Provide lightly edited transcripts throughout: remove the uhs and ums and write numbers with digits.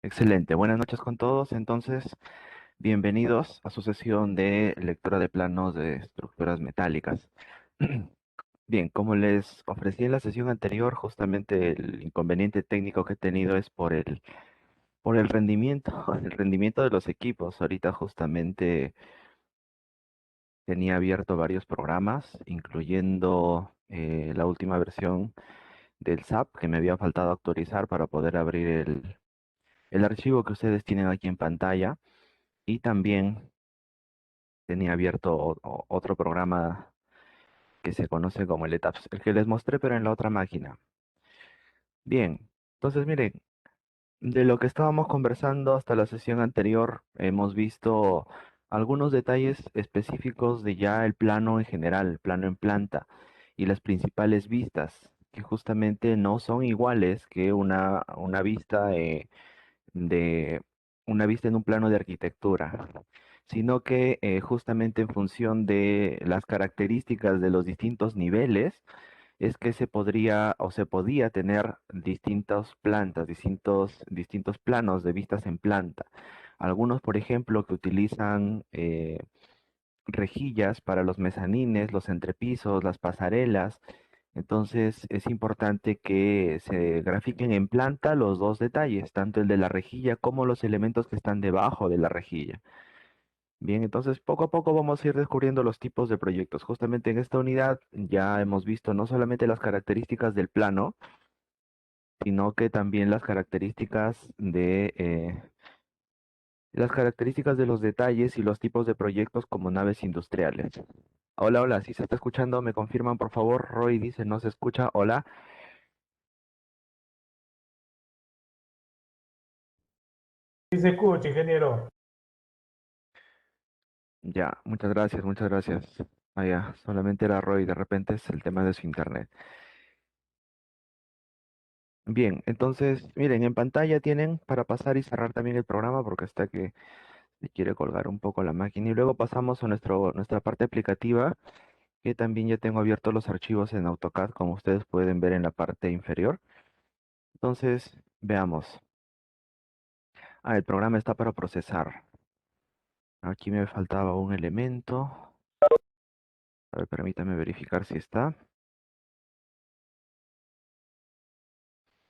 Excelente, buenas noches con todos. Entonces, bienvenidos a su sesión de lectura de planos de estructuras metálicas. Bien, como les ofrecí en la sesión anterior, justamente el inconveniente técnico que he tenido es por el rendimiento, el rendimiento de los equipos. Ahorita justamente tenía abierto varios programas, incluyendo la última versión del SAP que me había faltado actualizar para poder abrir el archivo que ustedes tienen aquí en pantalla. Y también tenía abierto otro programa que se conoce como el ETAPS, el que les mostré, pero en la otra máquina. Bien, entonces miren, de lo que estábamos conversando hasta la sesión anterior, hemos visto algunos detalles específicos de ya el plano en general, el plano en planta y las principales vistas, que justamente no son iguales que una vista de una vista en un plano de arquitectura, sino que justamente en función de las características de los distintos niveles, es que se podría o se podía tener distintas plantas, distintos planos de vistas en planta. Algunos, por ejemplo, que utilizan rejillas para los mezanines, los entrepisos, las pasarelas. Entonces es importante que se grafiquen en planta los dos detalles, tanto el de la rejilla como los elementos que están debajo de la rejilla. Bien, entonces poco a poco vamos a ir descubriendo los tipos de proyectos. Justamente en esta unidad ya hemos visto no solamente las características del plano, sino que también las características de los detalles y los tipos de proyectos como naves industriales. Hola, hola, si se está escuchando, me confirman por favor. Roy dice no se escucha. Hola. Sí se escucha, ingeniero. Ya, muchas gracias, muchas gracias. Ah, ya, solamente era Roy, de repente es el tema de su internet. Bien, entonces, miren, en pantalla tienen para pasar y cerrar también el programa porque hasta que se quiere colgar un poco la máquina. Y luego pasamos a nuestra parte aplicativa, que también ya tengo abiertos los archivos en AutoCAD, como ustedes pueden ver en la parte inferior. Entonces, veamos. Ah, el programa está para procesar. Aquí me faltaba un elemento. A ver, permítame verificar si está.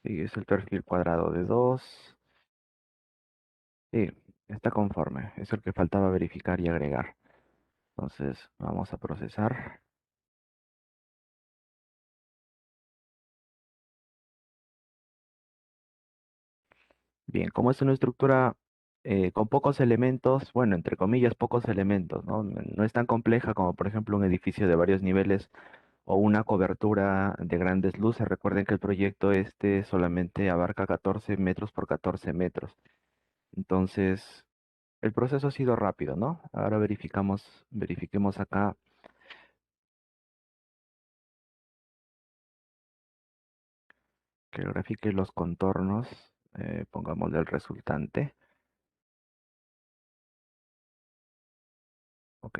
Sí, es el perfil cuadrado de 2. Sí, está conforme. Es el que faltaba verificar y agregar. Entonces, vamos a procesar. Bien, como es una estructura con pocos elementos, bueno, entre comillas, pocos elementos, ¿no? No es tan compleja como, por ejemplo, un edificio de varios niveles o una cobertura de grandes luces. Recuerden que el proyecto este solamente abarca 14 metros por 14 metros. Entonces, el proceso ha sido rápido, ¿no? Ahora verifiquemos acá que grafique los contornos. Pongámosle el resultante. Ok.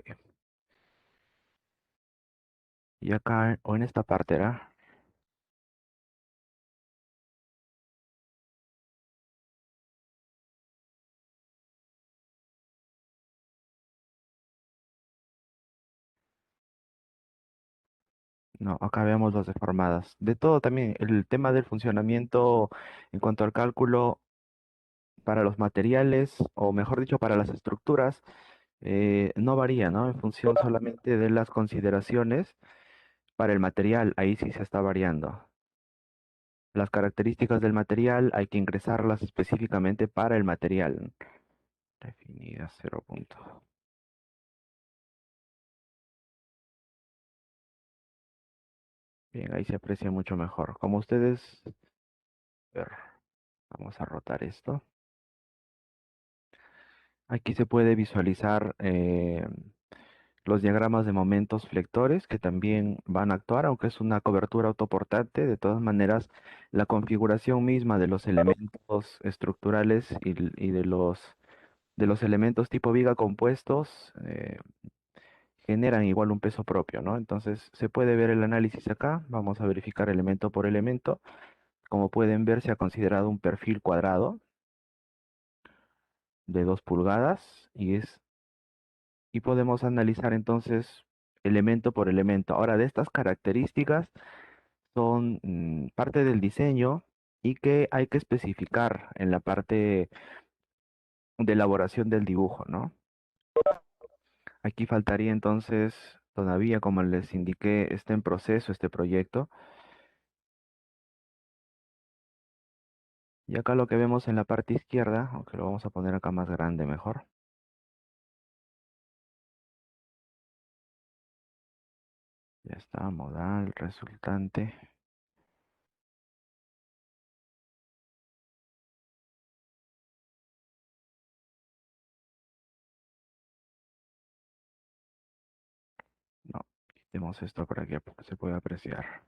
Y acá, o en esta parte, ¿era? No, acá vemos las deformadas. De todo también, el tema del funcionamiento en cuanto al cálculo para los materiales, o mejor dicho, para las estructuras, no varía, ¿no? En función solamente de las consideraciones para el material, ahí sí se está variando. Las características del material hay que ingresarlas específicamente para el material. Definida 0 punto. Bien, ahí se aprecia mucho mejor. Como ustedes, a ver, vamos a rotar esto. Aquí se puede visualizar los diagramas de momentos flectores que también van a actuar, aunque es una cobertura autoportante. De todas maneras, la configuración misma de los elementos estructurales y de los elementos tipo viga compuestos generan igual un peso propio, ¿no? Entonces, se puede ver el análisis acá. Vamos a verificar elemento por elemento. Como pueden ver, se ha considerado un perfil cuadrado. de 2 pulgadas y podemos analizar entonces elemento por elemento. Ahora, de estas características son parte del diseño y que hay que especificar en la parte de elaboración del dibujo, ¿no? Aquí faltaría entonces, todavía, como les indiqué, está en proceso este proyecto. Y acá lo que vemos en la parte izquierda, aunque lo vamos a poner acá más grande mejor. Ya está, modal, resultante. No, quitemos esto para que se pueda apreciar.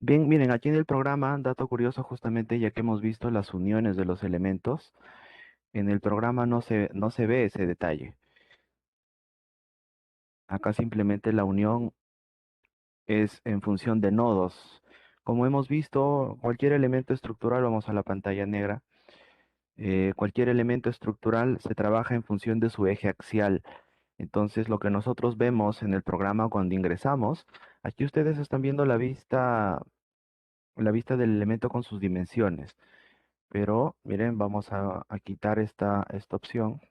Bien, miren, aquí en el programa, dato curioso justamente, ya que hemos visto las uniones de los elementos, en el programa no se ve ese detalle. Acá simplemente la unión es en función de nodos. Como hemos visto, cualquier elemento estructural, vamos a la pantalla negra, cualquier elemento estructural se trabaja en función de su eje axial. Entonces, lo que nosotros vemos en el programa cuando ingresamos, aquí ustedes están viendo la vista del elemento con sus dimensiones. Pero miren, vamos a quitar esta opción.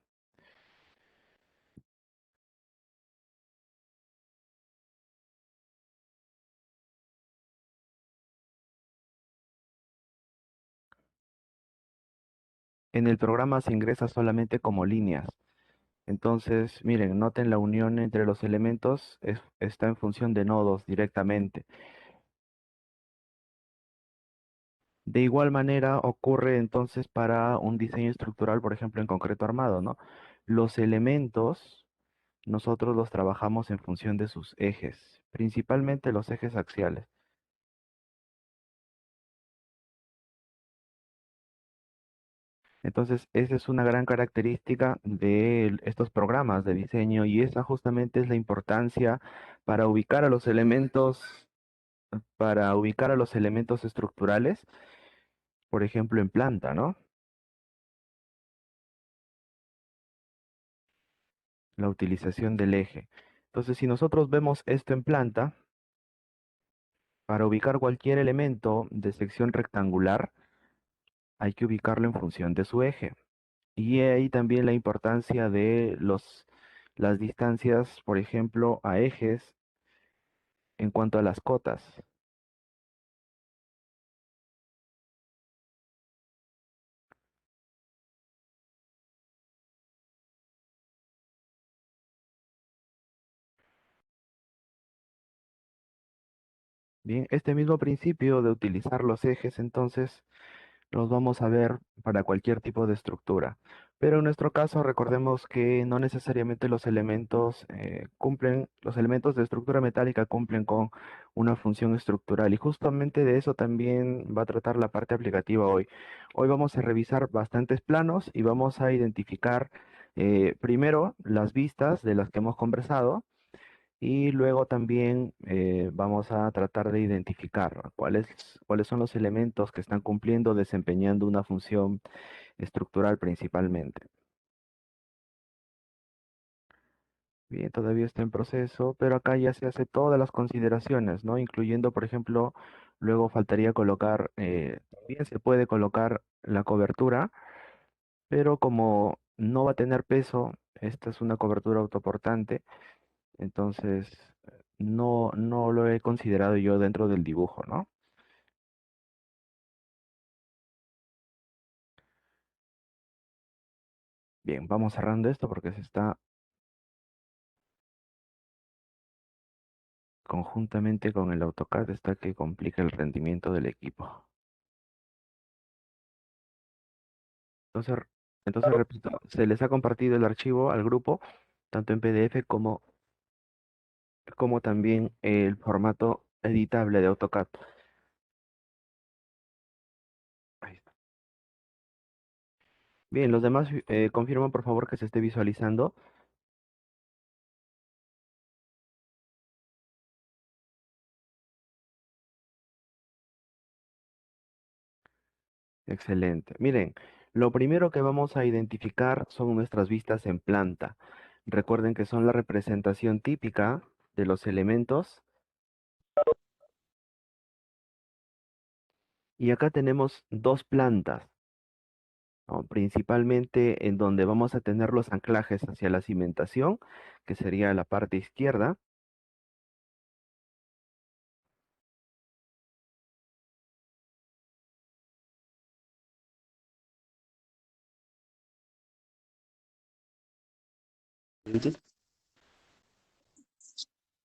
En el programa se ingresa solamente como líneas. Entonces, miren, noten la unión entre los elementos está en función de nodos directamente. De igual manera ocurre entonces para un diseño estructural, por ejemplo, en concreto armado, ¿no? Los elementos nosotros los trabajamos en función de sus ejes, principalmente los ejes axiales. Entonces, esa es una gran característica de estos programas de diseño y esa justamente es la importancia para ubicar a los elementos, para ubicar a los elementos estructurales, por ejemplo, en planta, ¿no? La utilización del eje. Entonces, si nosotros vemos esto en planta, para ubicar cualquier elemento de sección rectangular, hay que ubicarlo en función de su eje. Y ahí también la importancia de las distancias, por ejemplo, a ejes en cuanto a las cotas. Bien, este mismo principio de utilizar los ejes, entonces, los vamos a ver para cualquier tipo de estructura. Pero en nuestro caso, recordemos que no necesariamente los elementos los elementos de estructura metálica cumplen con una función estructural. Y justamente de eso también va a tratar la parte aplicativa hoy. Hoy vamos a revisar bastantes planos y vamos a identificar primero las vistas de las que hemos conversado y luego también vamos a tratar de identificar cuáles son los elementos que están cumpliendo, desempeñando una función estructural principalmente. Bien, todavía está en proceso, pero acá ya se hace todas las consideraciones, ¿no? Incluyendo, por ejemplo, luego faltaría colocar, también se puede colocar la cobertura, pero como no va a tener peso, esta es una cobertura autoportante, entonces no lo he considerado yo dentro del dibujo, ¿no? Bien, vamos cerrando esto porque se está conjuntamente con el AutoCAD, está que complica el rendimiento del equipo. Entonces, entonces repito, se les ha compartido el archivo al grupo, tanto en PDF como también el formato editable de AutoCAD. Ahí está. Bien, los demás confirman por favor que se esté visualizando. Excelente. Miren, lo primero que vamos a identificar son nuestras vistas en planta. Recuerden que son la representación típica de los elementos. Y acá tenemos dos plantas, ¿no? Principalmente en donde vamos a tener los anclajes hacia la cimentación, que sería la parte izquierda.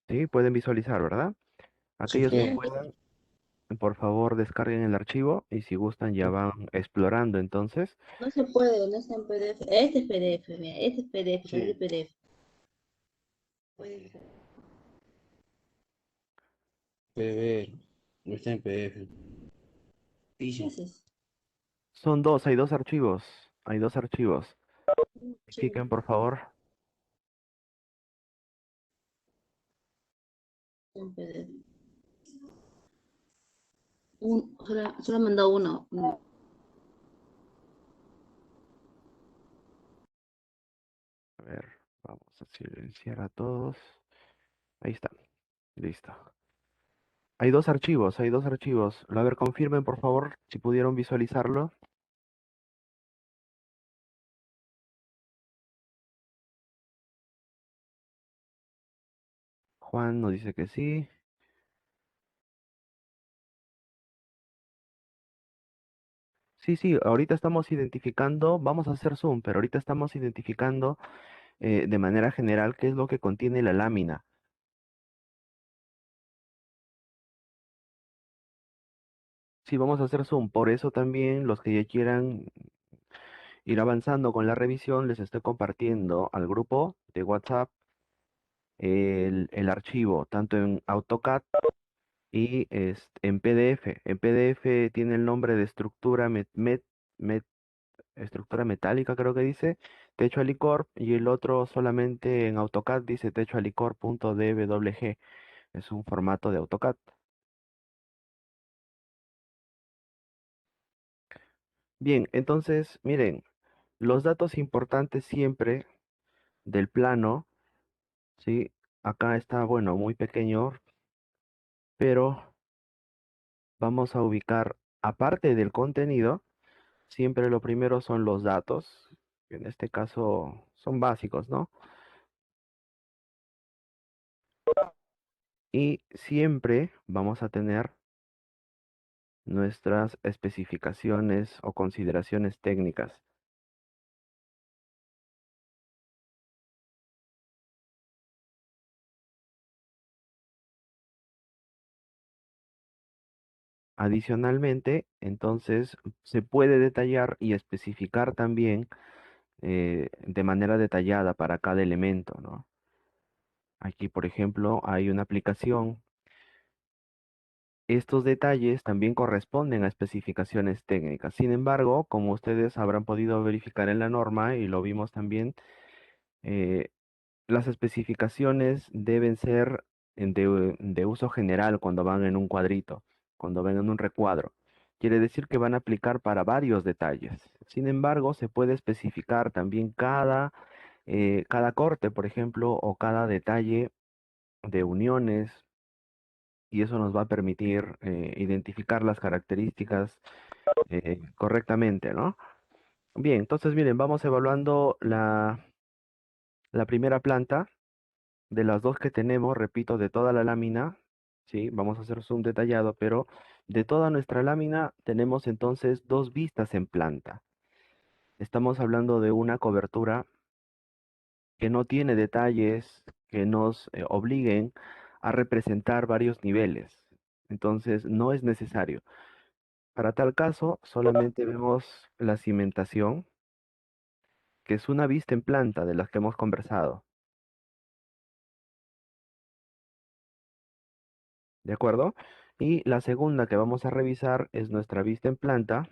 Sí, pueden visualizar, ¿verdad? Sí, Aquellos que claro. puedan, por favor, descarguen el archivo y si gustan ya van explorando entonces. No se puede, no está en PDF. Este es PDF, mira, este es PDF, Sí, este es PDF. Puede ser. puede ver. No está en PDF. ¿Qué Dice. haces? Son dos, hay dos archivos, hay dos archivos. Chivo, Verifiquen, por favor. en PDF. Solo he mandado uno. A ver, vamos a silenciar a todos. Ahí está, listo. Hay dos archivos, hay dos archivos. A ver, confirmen, por favor, si pudieron visualizarlo. Juan nos dice que sí. Sí, sí, ahorita estamos identificando, vamos a hacer zoom, pero ahorita estamos identificando de manera general qué es lo que contiene la lámina. Sí, vamos a hacer zoom, por eso también los que ya quieran ir avanzando con la revisión, les estoy compartiendo al grupo de WhatsApp el archivo, tanto en AutoCAD y en PDF. En PDF tiene el nombre de estructura metálica, creo que dice, techo alicorp, y el otro solamente en AutoCAD dice techo alicorp.dwg. Es un formato de AutoCAD. Bien, entonces, miren, los datos importantes siempre del plano, ¿sí? Acá está, bueno, muy pequeño, pero vamos a ubicar, aparte del contenido, siempre lo primero son los datos, que en este caso son básicos, ¿no? Y siempre vamos a tener nuestras especificaciones o consideraciones técnicas. Adicionalmente, entonces, se puede detallar y especificar también de manera detallada para cada elemento, ¿no? Aquí, por ejemplo, hay una aplicación. Estos detalles también corresponden a especificaciones técnicas. Sin embargo, como ustedes habrán podido verificar en la norma y lo vimos también, eh, las especificaciones deben ser de uso general cuando van en un cuadrito, cuando van en un recuadro. Quiere decir que van a aplicar para varios detalles. Sin embargo, se puede especificar también cada corte, por ejemplo, o cada detalle de uniones, y eso nos va a permitir identificar las características correctamente, ¿no? Bien, entonces miren, vamos evaluando la primera planta. De las dos que tenemos, repito, de toda la lámina, ¿sí? Vamos a hacer zoom detallado, pero de toda nuestra lámina tenemos entonces dos vistas en planta. Estamos hablando de una cobertura que no tiene detalles que nos obliguen a representar varios niveles. Entonces, no es necesario. Para tal caso, solamente vemos la cimentación, que es una vista en planta de las que hemos conversado. ¿De acuerdo? Y la segunda que vamos a revisar es nuestra vista en planta,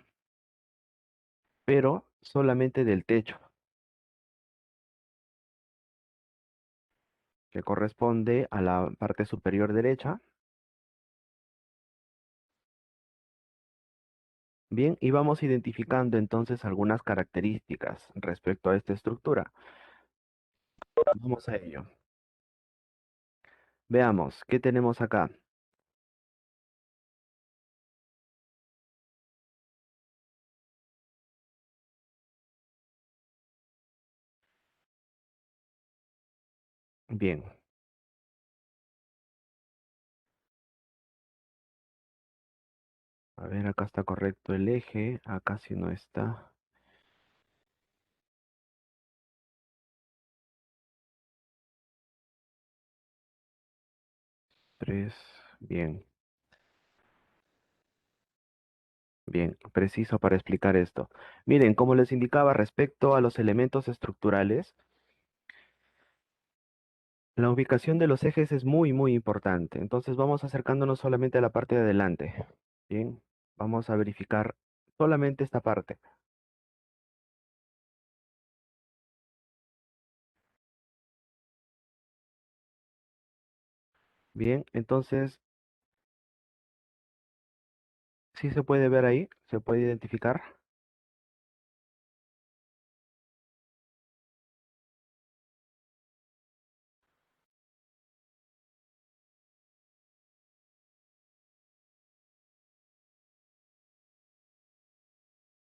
pero solamente del techo, que corresponde a la parte superior derecha. Bien, y vamos identificando entonces algunas características respecto a esta estructura. Vamos a ello. Veamos, ¿qué tenemos acá? Bien. A ver, acá está correcto el eje, acá sí no está. 3, bien, bien, preciso para explicar esto. Miren, como les indicaba respecto a los elementos estructurales, la ubicación de los ejes es muy importante. Entonces vamos acercándonos solamente a la parte de adelante. Bien, vamos a verificar solamente esta parte. Bien, entonces, sí se puede ver ahí, se puede identificar.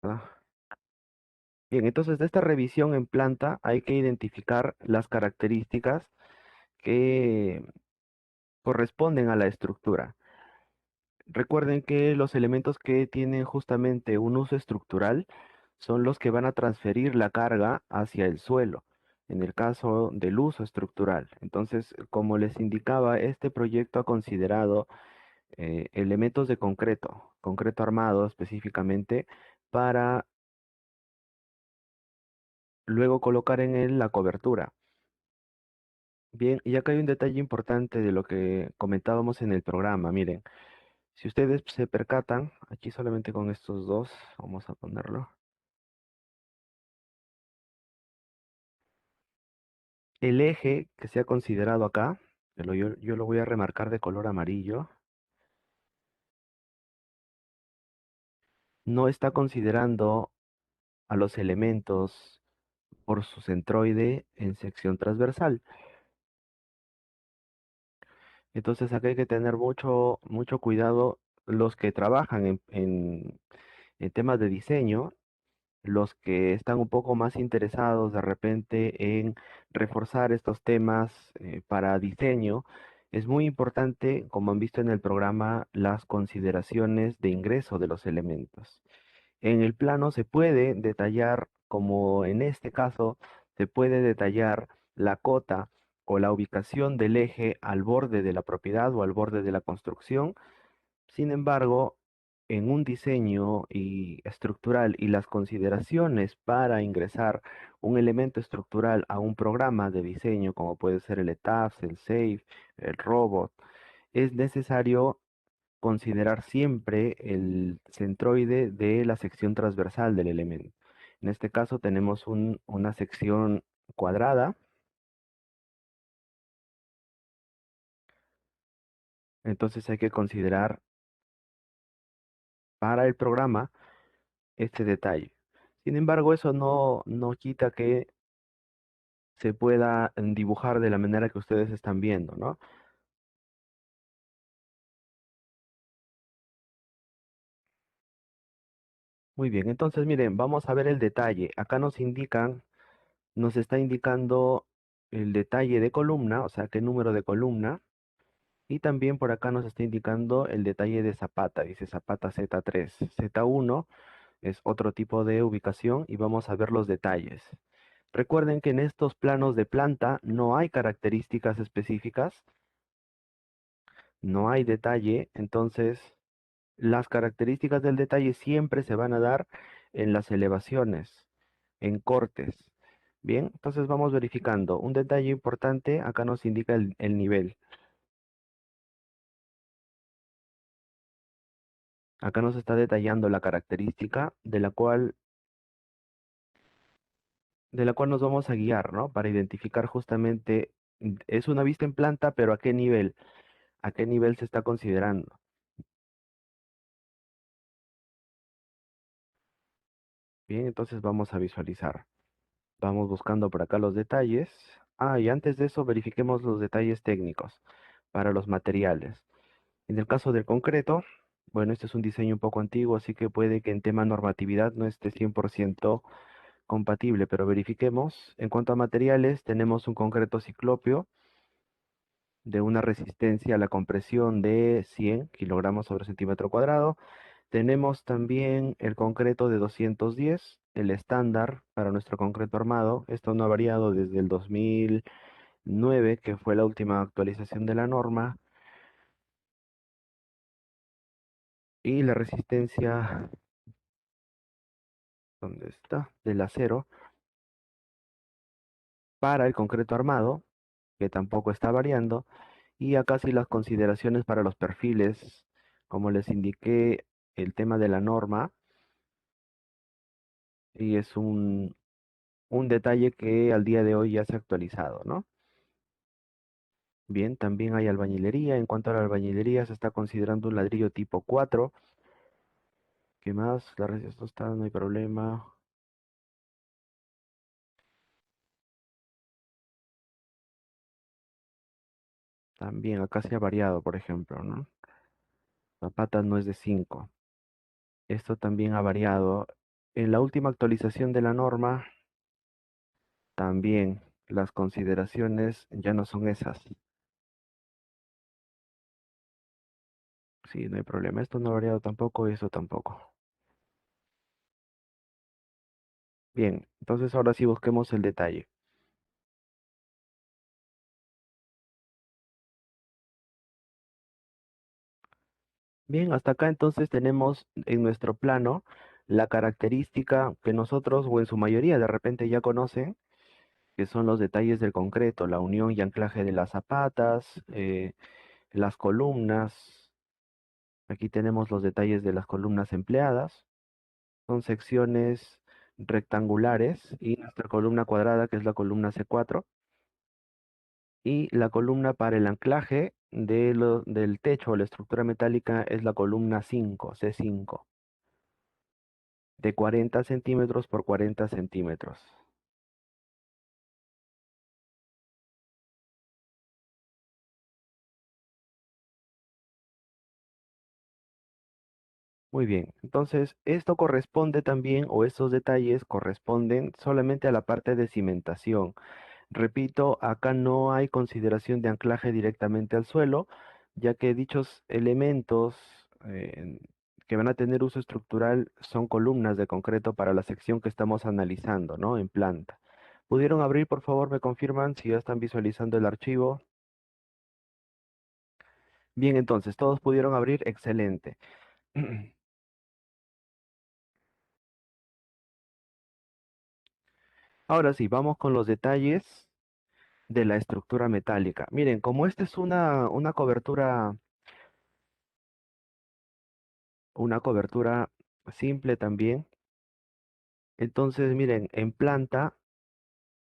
¿Verdad? Bien, entonces de esta revisión en planta hay que identificar las características que corresponden a la estructura. Recuerden que los elementos que tienen justamente un uso estructural son los que van a transferir la carga hacia el suelo, en el caso del uso estructural. Entonces, como les indicaba, este proyecto ha considerado elementos de concreto, concreto armado específicamente, para luego colocar en él la cobertura. Bien, y acá hay un detalle importante de lo que comentábamos en el programa. Miren, si ustedes se percatan, aquí solamente con estos dos, vamos a ponerlo. El eje que se ha considerado acá, yo lo voy a remarcar de color amarillo, no está considerando a los elementos por su centroide en sección transversal. Entonces acá hay que tener mucho cuidado los que trabajan en temas de diseño, los que están un poco más interesados de repente en reforzar estos temas para diseño. Es muy importante, como han visto en el programa, las consideraciones de ingreso de los elementos. En el plano se puede detallar, como en este caso, se puede detallar la cota o la ubicación del eje al borde de la propiedad o al borde de la construcción. Sin embargo, en un diseño estructural y las consideraciones para ingresar un elemento estructural a un programa de diseño, como puede ser el ETABS, el SAFE, el Robot, es necesario considerar siempre el centroide de la sección transversal del elemento. En este caso tenemos una sección cuadrada, entonces hay que considerar para el programa este detalle. Sin embargo, eso no quita que se pueda dibujar de la manera que ustedes están viendo, ¿no? Muy bien, entonces miren, vamos a ver el detalle. Acá nos está indicando el detalle de columna, o sea, qué número de columna. Y también por acá nos está indicando el detalle de zapata, dice zapata Z3. Z1 es otro tipo de ubicación y vamos a ver los detalles. Recuerden que en estos planos de planta no hay características específicas, no hay detalle, entonces las características del detalle siempre se van a dar en las elevaciones, en cortes. Bien, entonces vamos verificando. Un detalle importante, acá nos indica el nivel. Acá nos está detallando la característica de la cual de la cual nos vamos a guiar, ¿no? Para identificar justamente, es una vista en planta, pero a qué nivel se está considerando. Bien, entonces vamos a visualizar. Vamos buscando por acá los detalles. Ah, y antes de eso verifiquemos los detalles técnicos para los materiales. En el caso del concreto, bueno, este es un diseño un poco antiguo, así que puede que en tema normatividad no esté 100% compatible, pero verifiquemos. En cuanto a materiales, tenemos un concreto ciclópeo de una resistencia a la compresión de 100 kilogramos sobre centímetro cuadrado. Tenemos también el concreto de 210, el estándar para nuestro concreto armado. Esto no ha variado desde el 2009, que fue la última actualización de la norma. Y la resistencia, ¿dónde está? Del acero para el concreto armado, que tampoco está variando. Y acá sí las consideraciones para los perfiles, como les indiqué, el tema de la norma, y es un detalle que al día de hoy ya se ha actualizado, ¿no? Bien, también hay albañilería. En cuanto a la albañilería, se está considerando un ladrillo tipo 4. ¿Qué más? La respuesta está, no hay problema. También acá se ha variado, por ejemplo, ¿no? La pata no es de 5. Esto también ha variado. En la última actualización de la norma, también las consideraciones ya no son esas. Sí, no hay problema. Esto no ha variado tampoco, eso tampoco. Bien, entonces ahora sí busquemos el detalle. Bien, hasta acá entonces tenemos en nuestro plano la característica que nosotros, o en su mayoría de repente ya conocen, que son los detalles del concreto, la unión y anclaje de las zapatas, las columnas. Aquí tenemos los detalles de las columnas empleadas. Son secciones rectangulares y nuestra columna cuadrada, que es la columna C4, y la columna para el anclaje del techo o la estructura metálica es la columna 5, C5, de 40 centímetros por 40 centímetros. Muy bien, entonces esto corresponde también, o estos detalles corresponden solamente a la parte de cimentación. Repito, acá no hay consideración de anclaje directamente al suelo, ya que dichos elementos que van a tener uso estructural son columnas de concreto para la sección que estamos analizando, ¿no? En planta. ¿Pudieron abrir, por favor? ¿Me confirman si ya están visualizando el archivo? Bien, entonces, todos pudieron abrir, excelente. Ahora sí, vamos con los detalles de la estructura metálica. Miren, como esta es una cobertura simple también, entonces miren, en planta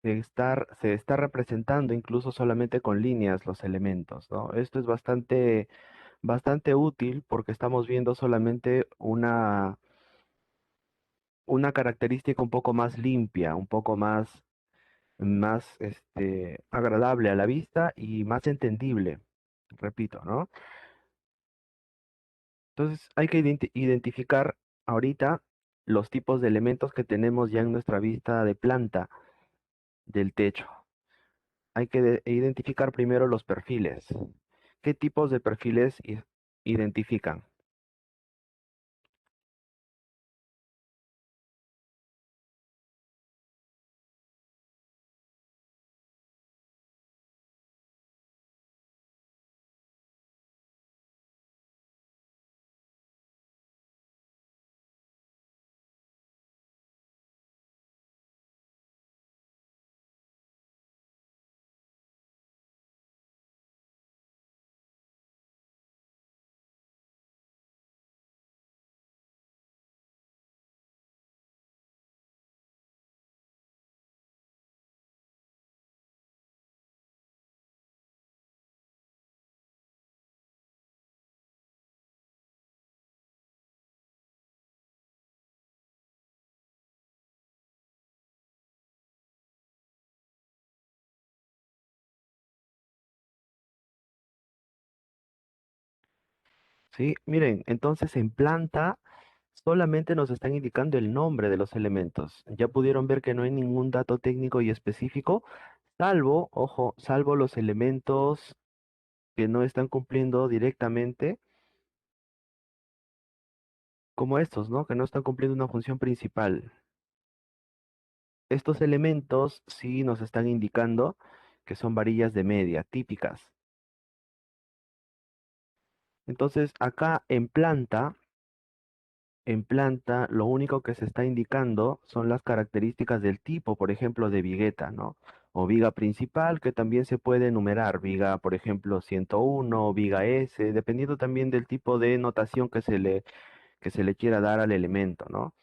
se está representando incluso solamente con líneas los elementos, ¿no? Esto es bastante útil porque estamos viendo solamente una característica un poco más limpia, un poco más agradable a la vista y más entendible, repito, ¿no? Entonces hay que identificar ahorita los tipos de elementos que tenemos ya en nuestra vista de planta del techo. Hay que identificar primero los perfiles. ¿Qué tipos de perfiles identifican? ¿sí? Miren, entonces en planta solamente nos están indicando el nombre de los elementos. Ya pudieron ver que no hay ningún dato técnico y específico, salvo, ojo, salvo los elementos que no están cumpliendo directamente, como estos, ¿no? Que no están cumpliendo una función principal. Estos elementos sí nos están indicando que son varillas de media típicas. Entonces, acá en planta, lo único que se está indicando son las características del tipo, por ejemplo, de vigueta, ¿no? O viga principal, que también se puede enumerar, viga, por ejemplo, 101, o viga S, dependiendo también del tipo de notación que se le quiera dar al elemento, ¿no?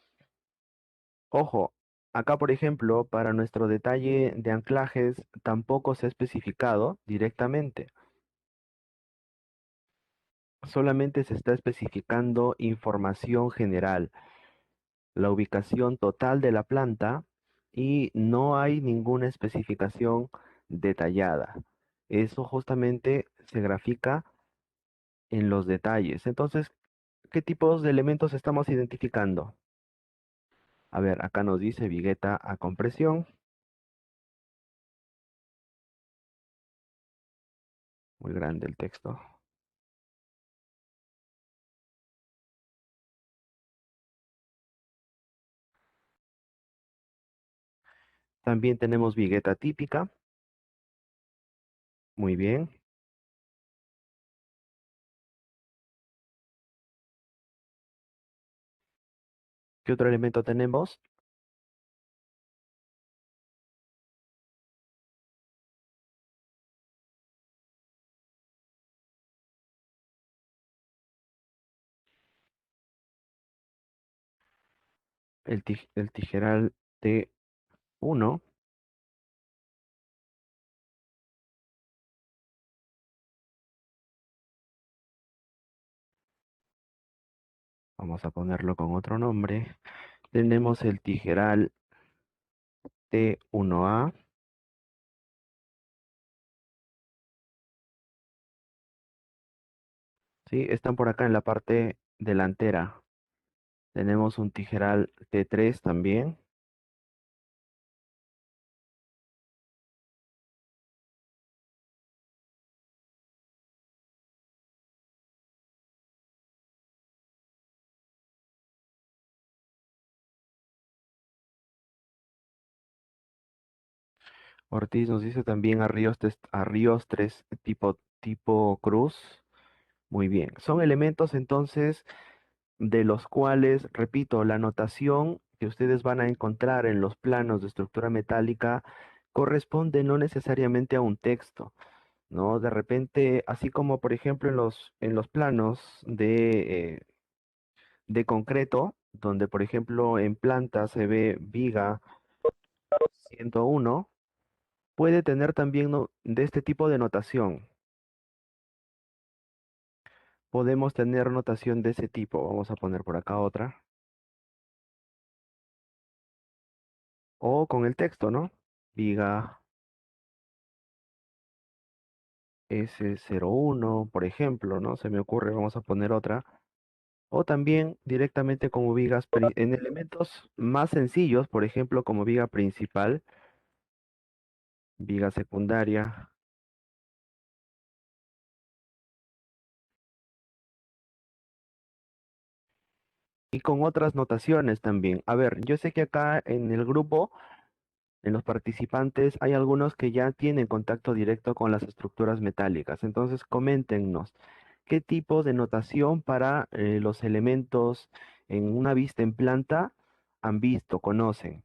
Ojo, acá, por ejemplo, para nuestro detalle de anclajes, tampoco se ha especificado directamente, solamente se está especificando información general, la ubicación total de la planta y no hay ninguna especificación detallada. Eso justamente se grafica en los detalles. Entonces, ¿qué tipos de elementos estamos identificando? A ver, acá nos dice vigueta a compresión. Muy grande el texto. También tenemos vigueta típica. Muy bien. ¿Qué otro elemento tenemos? El tijeral T1. Vamos a ponerlo con otro nombre. Tenemos el tijeral T1A. Sí, están por acá en la parte delantera. Tenemos un tijeral T3 también. Ortiz nos dice también Arriostres tipo cruz. Muy bien. Son elementos entonces de los cuales, repito, la notación que ustedes van a encontrar en los planos de estructura metálica corresponde no necesariamente a un texto, ¿no? De repente, así como por ejemplo en los planos de concreto, donde por ejemplo en planta se ve viga 101, puede tener también de este tipo de notación. Podemos tener notación de ese tipo. Vamos a poner por acá otra. O con el texto, ¿no? Viga S01, por ejemplo, ¿no? Se me ocurre, vamos a poner otra. O también directamente como en elementos más sencillos, por ejemplo, como viga principal, viga secundaria. Y con otras notaciones también. A ver, yo sé que acá en el grupo, en los participantes, hay algunos que ya tienen contacto directo con las estructuras metálicas. Entonces, coméntenos, ¿qué tipo de notación para los elementos en una vista en planta han visto, conocen?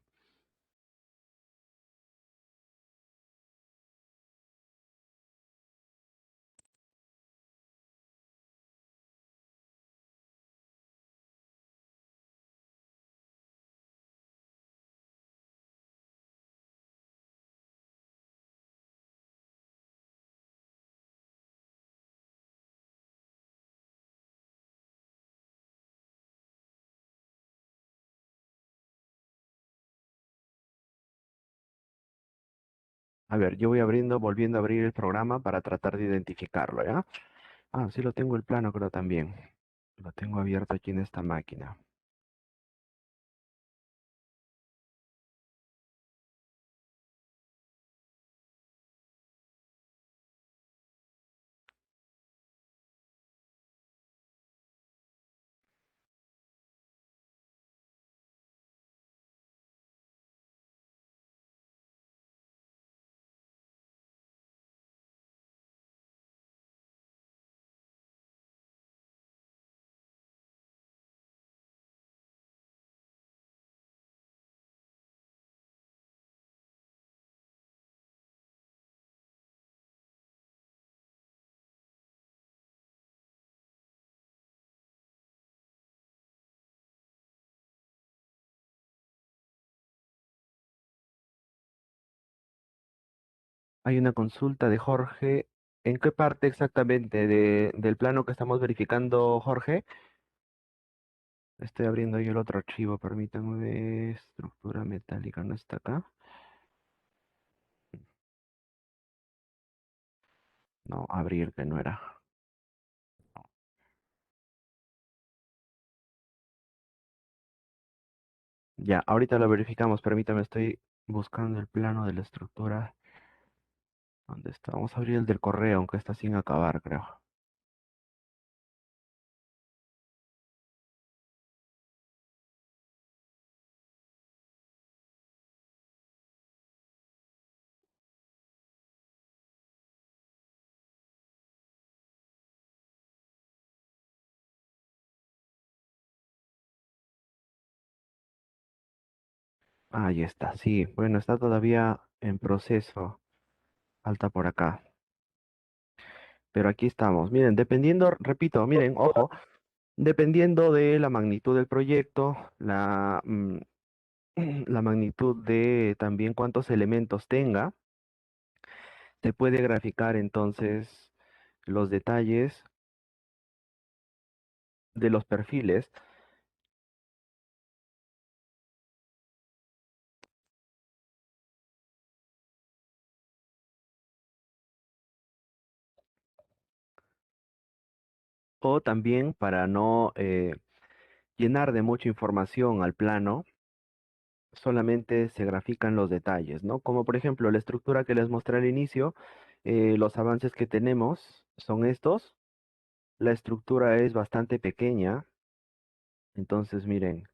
A ver, yo voy volviendo a abrir el programa para tratar de identificarlo, ¿ya? Ah, sí lo tengo el plano, creo también. Lo tengo abierto aquí en esta máquina. Hay una consulta de Jorge. ¿En qué parte exactamente del plano que estamos verificando, Jorge? Estoy abriendo yo el otro archivo, permítanme. Estructura metálica, ¿no está acá? No, abrir, que no era. Ya, ahorita lo verificamos, permítame, estoy buscando el plano de la estructura. ¿Dónde está? Vamos a abrir el del correo, aunque está sin acabar, creo. Ahí está, sí. Bueno, está todavía en proceso. Falta por acá. Pero aquí estamos. Miren, dependiendo, repito, miren, ojo, dependiendo de la magnitud del proyecto, la magnitud de también cuántos elementos tenga, se puede graficar entonces los detalles de los perfiles o también para no llenar de mucha información al plano, solamente se grafican los detalles, ¿no? Como por ejemplo la estructura que les mostré al inicio, los avances que tenemos son estos. La estructura es bastante pequeña, entonces miren,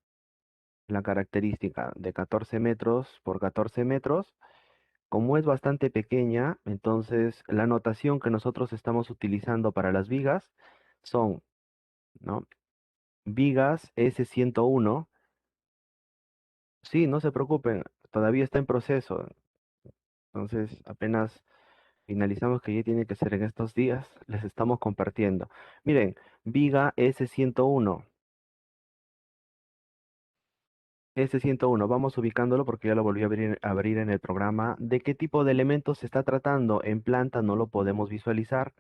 la característica de 14 metros por 14 metros, como es bastante pequeña, entonces la notación que nosotros estamos utilizando para las vigas son, ¿no? Vigas S101. Sí, no se preocupen, todavía está en proceso. Entonces, apenas finalizamos, que ya tiene que ser en estos días, les estamos compartiendo. Miren, viga S101. S101, vamos ubicándolo porque ya lo volví a abrir en el programa. ¿De qué tipo de elementos se está tratando? En planta no lo podemos visualizar,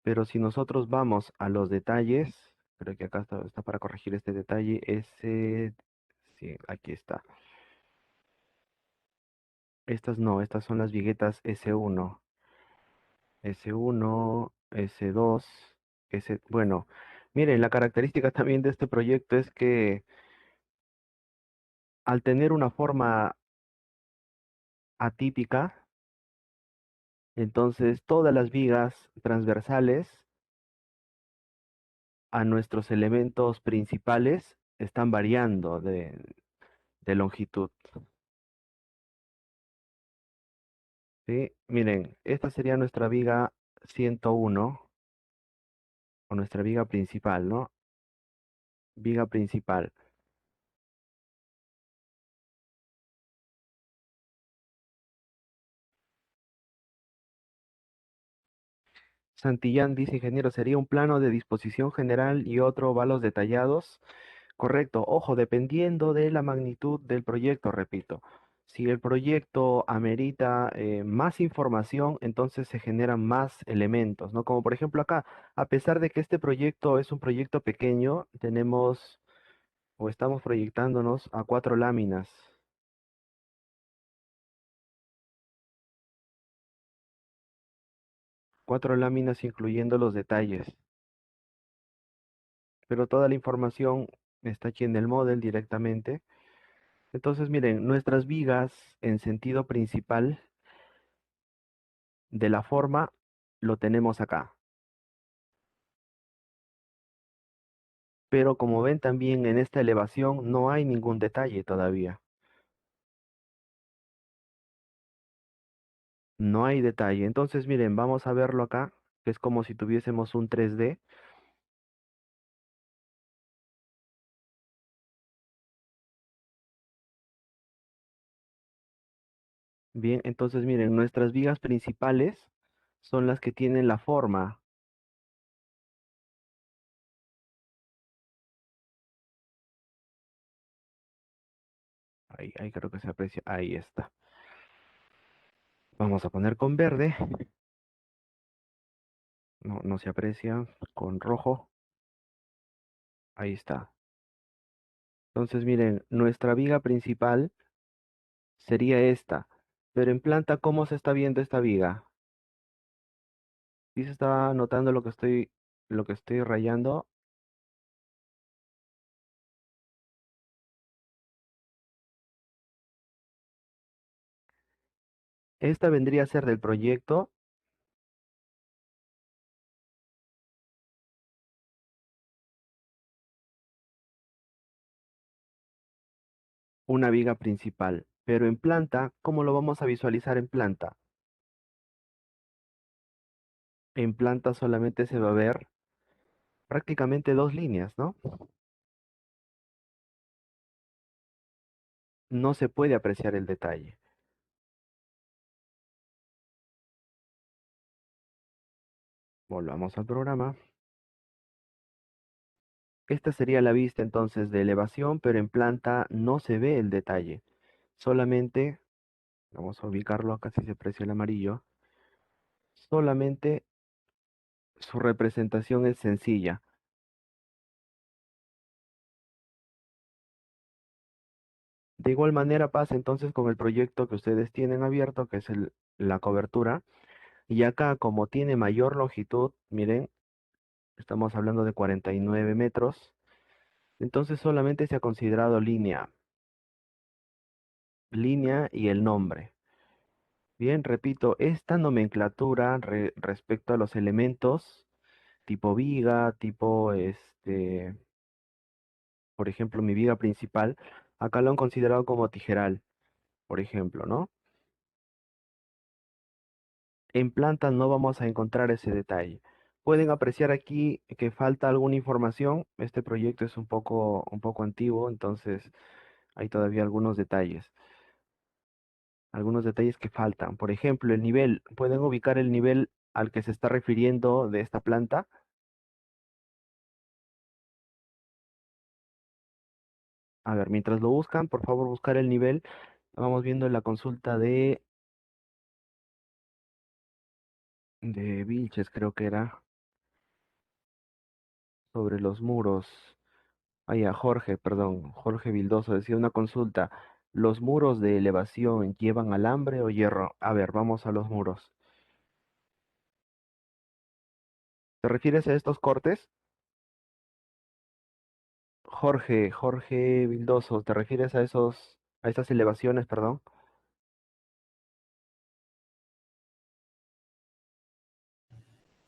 pero si nosotros vamos a los detalles, creo que acá está para corregir este detalle, sí, aquí está. Estas no, estas son las viguetas S1. S1, S2, bueno, miren, la característica también de este proyecto es que al tener una forma atípica, entonces todas las vigas transversales a nuestros elementos principales están variando de longitud. ¿Sí? Miren, esta sería nuestra viga 101 o nuestra viga principal, ¿no? Viga principal. Santillán dice, ingeniero, sería un plano de disposición general y otro valos detallados. Correcto, ojo, dependiendo de la magnitud del proyecto, repito. Si el proyecto amerita más información, entonces se generan más elementos, ¿no? Como por ejemplo acá, a pesar de que este proyecto es un proyecto pequeño, tenemos o estamos proyectándonos a 4 láminas. 4 láminas incluyendo los detalles. pero toda la información está aquí en el model directamente. Entonces, miren, nuestras vigas en sentido principal de la forma lo tenemos acá. Pero como ven también en esta elevación no hay ningún detalle todavía. No hay detalle. Entonces, miren, vamos a verlo acá, que es como si tuviésemos un 3D. Bien, entonces miren, nuestras vigas principales son las que tienen la forma. Ahí creo que se aprecia. Ahí está. Vamos a poner con verde. No, no se aprecia. Con rojo. Ahí está. Entonces miren, nuestra viga principal sería esta. Pero en planta, ¿cómo se está viendo esta viga? ¿Sí se está notando lo que estoy rayando? Esta vendría a ser del proyecto una viga principal. Pero en planta, ¿cómo lo vamos a visualizar en planta? En planta solamente se va a ver prácticamente dos líneas, ¿no? No se puede apreciar el detalle. Volvamos al programa. Esta sería la vista entonces de elevación, pero en planta no se ve el detalle. Solamente, vamos a ubicarlo acá si se aprecia el amarillo, solamente su representación es sencilla. De igual manera pasa entonces con el proyecto que ustedes tienen abierto, que es la cobertura. Y acá, como tiene mayor longitud, miren, estamos hablando de 49 metros, entonces solamente se ha considerado línea y el nombre. Bien, repito, esta nomenclatura respecto a los elementos tipo viga, tipo, por ejemplo, mi viga principal, acá lo han considerado como tijeral, por ejemplo, ¿no? En planta no vamos a encontrar ese detalle. Pueden apreciar aquí que falta alguna información. Este proyecto es un poco antiguo, entonces hay todavía algunos detalles que faltan. Por ejemplo, el nivel. ¿Pueden ubicar el nivel al que se está refiriendo de esta planta? A ver, mientras lo buscan, por favor, buscar el nivel. Vamos viendo la consulta de Vilches, creo que era, sobre los muros. Jorge, perdón, Jorge Vildoso decía una consulta. ¿Los muros de elevación llevan alambre o hierro? A ver, vamos a los muros. ¿Te refieres a estos cortes? Jorge Vildoso, ¿te refieres a esas elevaciones, perdón?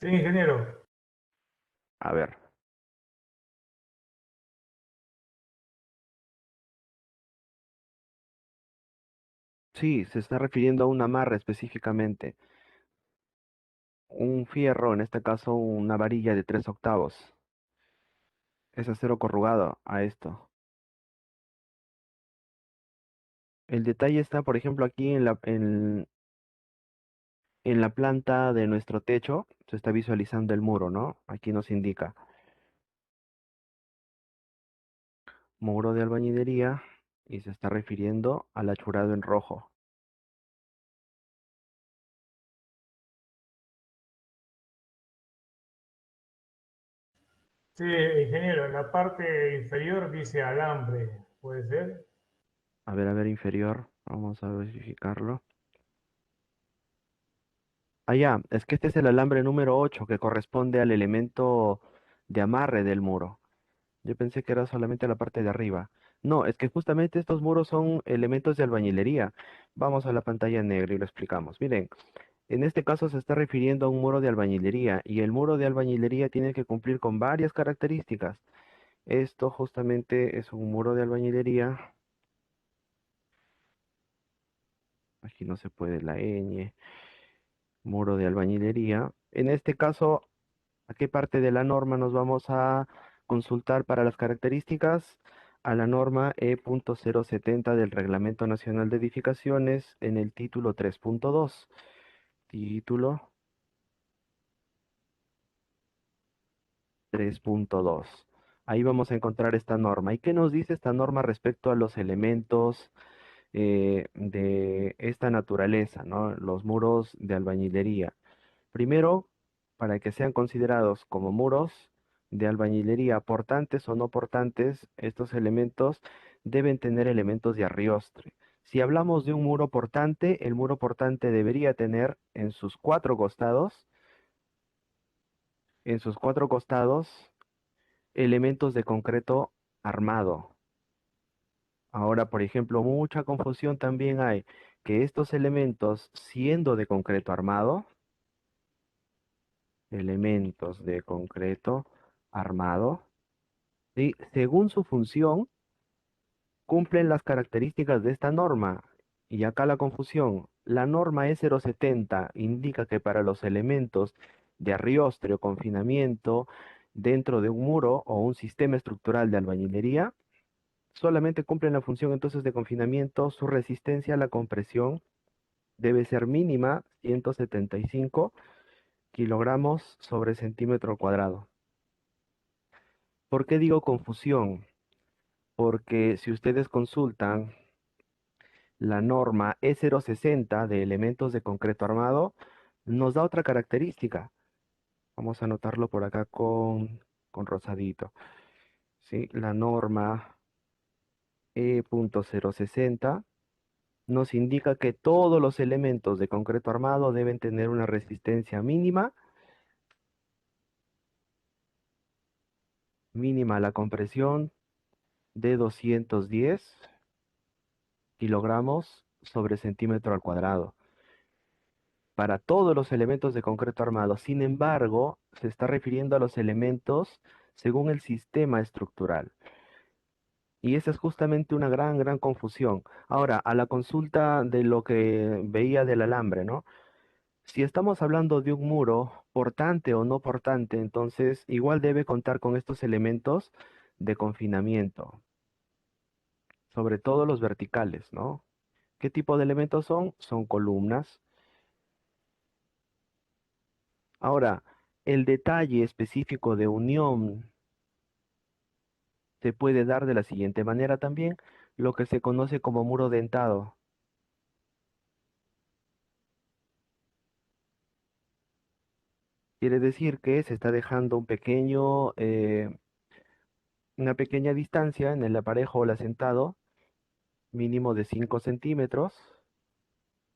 Sí, ingeniero. A ver, sí, se está refiriendo a un amarre específicamente. Un fierro, en este caso una varilla de 3/8. Es acero corrugado a esto. El detalle está, por ejemplo, aquí en la planta de nuestro techo. Se está visualizando el muro, ¿no? Aquí nos indica muro de albañilería y se está refiriendo al achurado en rojo. Sí, ingeniero, en la parte inferior dice alambre, ¿puede ser? A ver, inferior. Vamos a verificarlo. Ah, ya, es que este es el alambre número 8 que corresponde al elemento de amarre del muro. Yo pensé que era solamente la parte de arriba. No, es que justamente estos muros son elementos de albañilería. Vamos a la pantalla negra y lo explicamos. Miren, en este caso se está refiriendo a un muro de albañilería y el muro de albañilería tiene que cumplir con varias características. Esto justamente es un muro de albañilería. Aquí no se puede la ñ. Muro de albañilería. En este caso, ¿a qué parte de la norma nos vamos a consultar para las características? A la norma E.070 del Reglamento Nacional de Edificaciones en el título 3.2. Título 3.2. Ahí vamos a encontrar esta norma. ¿Y qué nos dice esta norma respecto a los elementos de esta naturaleza, ¿no? Los muros de albañilería? Primero, para que sean considerados como muros de albañilería portantes o no portantes, estos elementos deben tener elementos de arriostre. Si hablamos de un muro portante, el muro portante debería tener en sus cuatro costados, elementos de concreto armado. Ahora, por ejemplo, mucha confusión también hay que estos elementos, siendo de concreto armado, elementos de concreto armado, ¿sí? Según su función, cumplen las características de esta norma. Y acá la confusión. La norma E070 indica que para los elementos de arriostre o confinamiento dentro de un muro o un sistema estructural de albañilería, solamente cumplen la función entonces de confinamiento, su resistencia a la compresión debe ser mínima 175 kilogramos sobre centímetro cuadrado. ¿Por qué digo confusión? Porque si ustedes consultan la norma E060 de elementos de concreto armado, nos da otra característica. Vamos a anotarlo por acá con rosadito. ¿Sí? La norma E.060 nos indica que todos los elementos de concreto armado deben tener una resistencia mínima a la compresión de 210 kilogramos sobre centímetro al cuadrado para todos los elementos de concreto armado. Sin embargo, se está refiriendo a los elementos según el sistema estructural. Y esa es justamente una gran confusión. Ahora, a la consulta de lo que veía del alambre, ¿no? Si estamos hablando de un muro portante o no portante, entonces igual debe contar con estos elementos de confinamiento, sobre todo los verticales, ¿no? ¿Qué tipo de elementos son? Son columnas. Ahora, el detalle específico de unión se puede dar de la siguiente manera también, lo que se conoce como muro dentado. Quiere decir que se está dejando una pequeña distancia en el aparejo o el asentado, mínimo de 5 centímetros,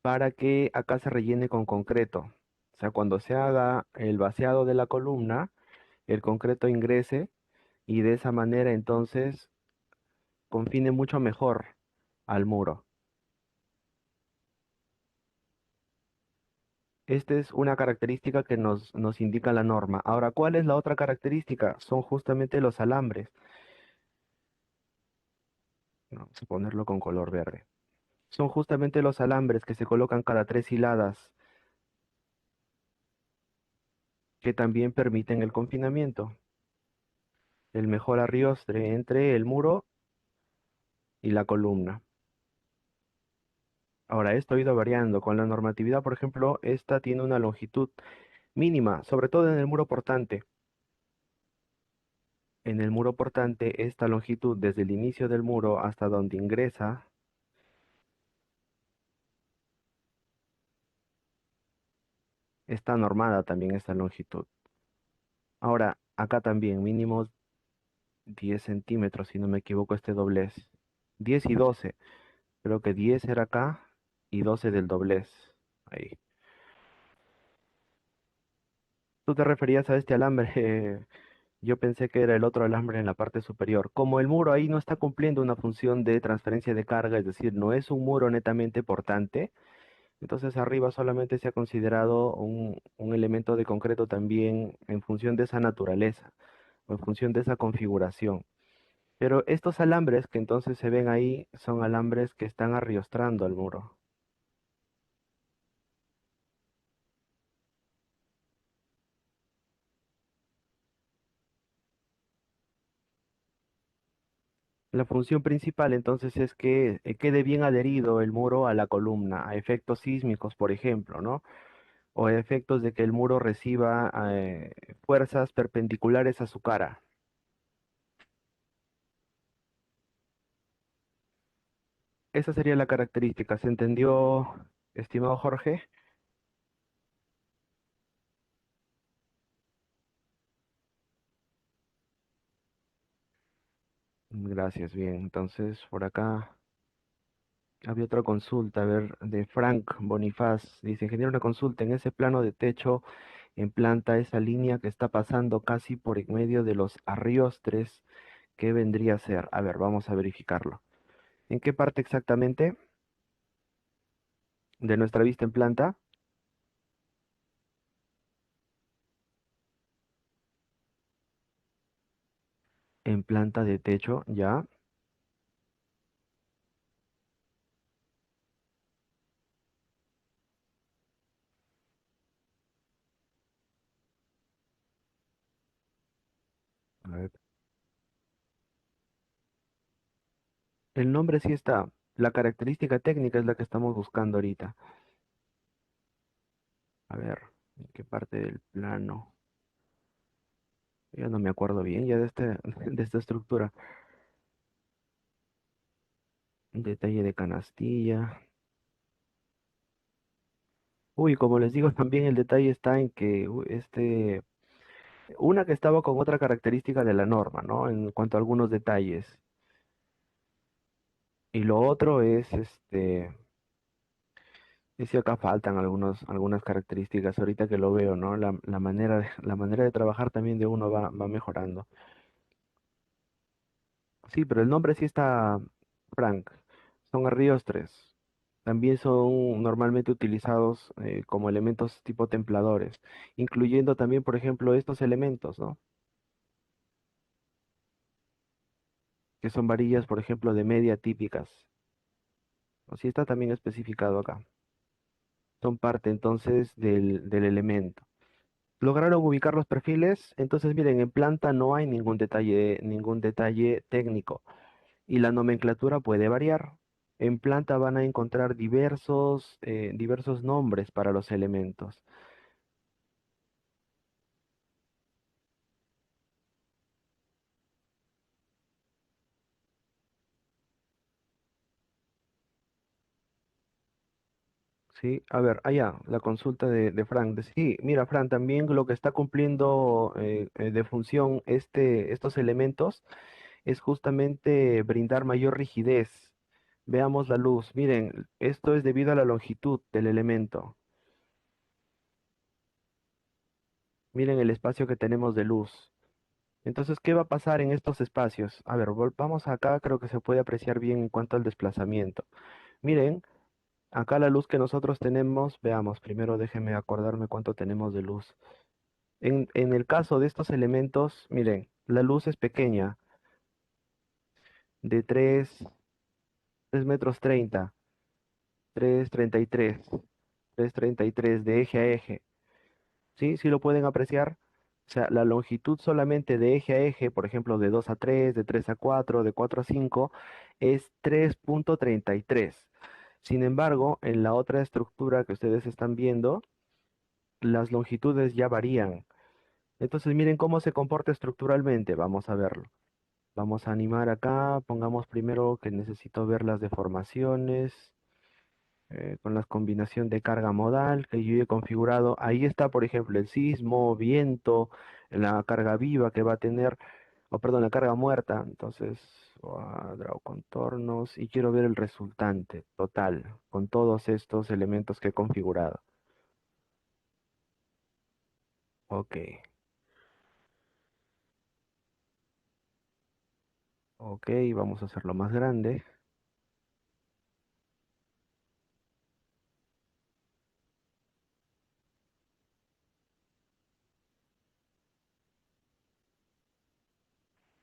para que acá se rellene con concreto. O sea, cuando se haga el vaciado de la columna, el concreto ingrese y de esa manera entonces confine mucho mejor al muro. Esta es una característica que nos indica la norma. Ahora, ¿cuál es la otra característica? Son justamente los alambres. Vamos a ponerlo con color verde. Son justamente los alambres que se colocan cada 3 hiladas, que también permiten el confinamiento, el mejor arriostre entre el muro y la columna. Ahora, esto ha ido variando. Con la normatividad, por ejemplo, esta tiene una longitud mínima, sobre todo en el muro portante. En el muro portante, esta longitud desde el inicio del muro hasta donde ingresa está normada también esta longitud. Ahora, acá también, mínimo 10 centímetros, si no me equivoco, este doblez. 10 y 12. Creo que 10 era acá y 12 del doblez. Ahí. ¿Tú te referías a este alambre, Yo pensé que era el otro alambre en la parte superior. Como el muro ahí no está cumpliendo una función de transferencia de carga, es decir, no es un muro netamente portante, entonces arriba solamente se ha considerado un elemento de concreto también en función de esa naturaleza, o en función de esa configuración. Pero estos alambres que entonces se ven ahí son alambres que están arriostrando al muro. La función principal entonces es que quede bien adherido el muro a la columna, a efectos sísmicos, por ejemplo, ¿no? O a efectos de que el muro reciba fuerzas perpendiculares a su cara. Esa sería la característica. ¿Se entendió, estimado Jorge? Gracias, bien. Entonces, por acá había otra consulta, a ver, de Frank Bonifaz. Dice, ingeniero, una consulta. En ese plano de techo, en planta, esa línea que está pasando casi por en medio de los arriostres, ¿qué vendría a ser? A ver, vamos a verificarlo. ¿En qué parte exactamente de nuestra vista en planta? En planta de techo, ya. A ver. El nombre sí está. La característica técnica es la que estamos buscando ahorita. A ver, ¿en qué parte del plano? Ya no me acuerdo bien ya de de esta estructura. Detalle de canastilla. Uy, como les digo, también el detalle está en que una que estaba con otra característica de la norma, ¿no? En cuanto a algunos detalles. Y lo otro es, es que acá faltan algunas características ahorita que lo veo, ¿no? La manera de trabajar también de uno va mejorando. Sí, pero el nombre sí está, Frank. Son arriostres. También son normalmente utilizados como elementos tipo templadores, incluyendo también, por ejemplo, estos elementos, ¿no? Que son varillas, por ejemplo, de media típicas. Así está también especificado acá. Son parte entonces del elemento. ¿Lograron ubicar los perfiles? Entonces, miren, en planta no hay ningún detalle técnico. Y la nomenclatura puede variar. En planta van a encontrar diversos nombres para los elementos. Sí, a ver, allá, la consulta de Frank. Sí, mira, Frank, también lo que está cumpliendo de función estos elementos es justamente brindar mayor rigidez. Veamos la luz. Miren, esto es debido a la longitud del elemento. Miren el espacio que tenemos de luz. Entonces, ¿qué va a pasar en estos espacios? A ver, vamos acá, creo que se puede apreciar bien en cuanto al desplazamiento. Miren, acá la luz que nosotros tenemos, veamos, primero déjenme acordarme cuánto tenemos de luz. En el caso de estos elementos, miren, la luz es pequeña, de 3 metros 30, 3,33, 3,33 de eje a eje. ¿Sí? ¿Sí lo pueden apreciar? O sea, la longitud solamente de eje a eje, por ejemplo, de 2 a 3, de 3 a 4, de 4 a 5, es 3,33. Sin embargo, en la otra estructura que ustedes están viendo, las longitudes ya varían. Entonces, miren cómo se comporta estructuralmente. Vamos a verlo. Vamos a animar acá. Pongamos primero que necesito ver las deformaciones. Con la combinación de carga modal que yo he configurado. Ahí está, por ejemplo, el sismo, viento, la carga viva que va a tener, o perdón, la carga muerta. Entonces, draw contornos y quiero ver el resultante total con todos estos elementos que he configurado. Ok. Ok, vamos a hacerlo más grande.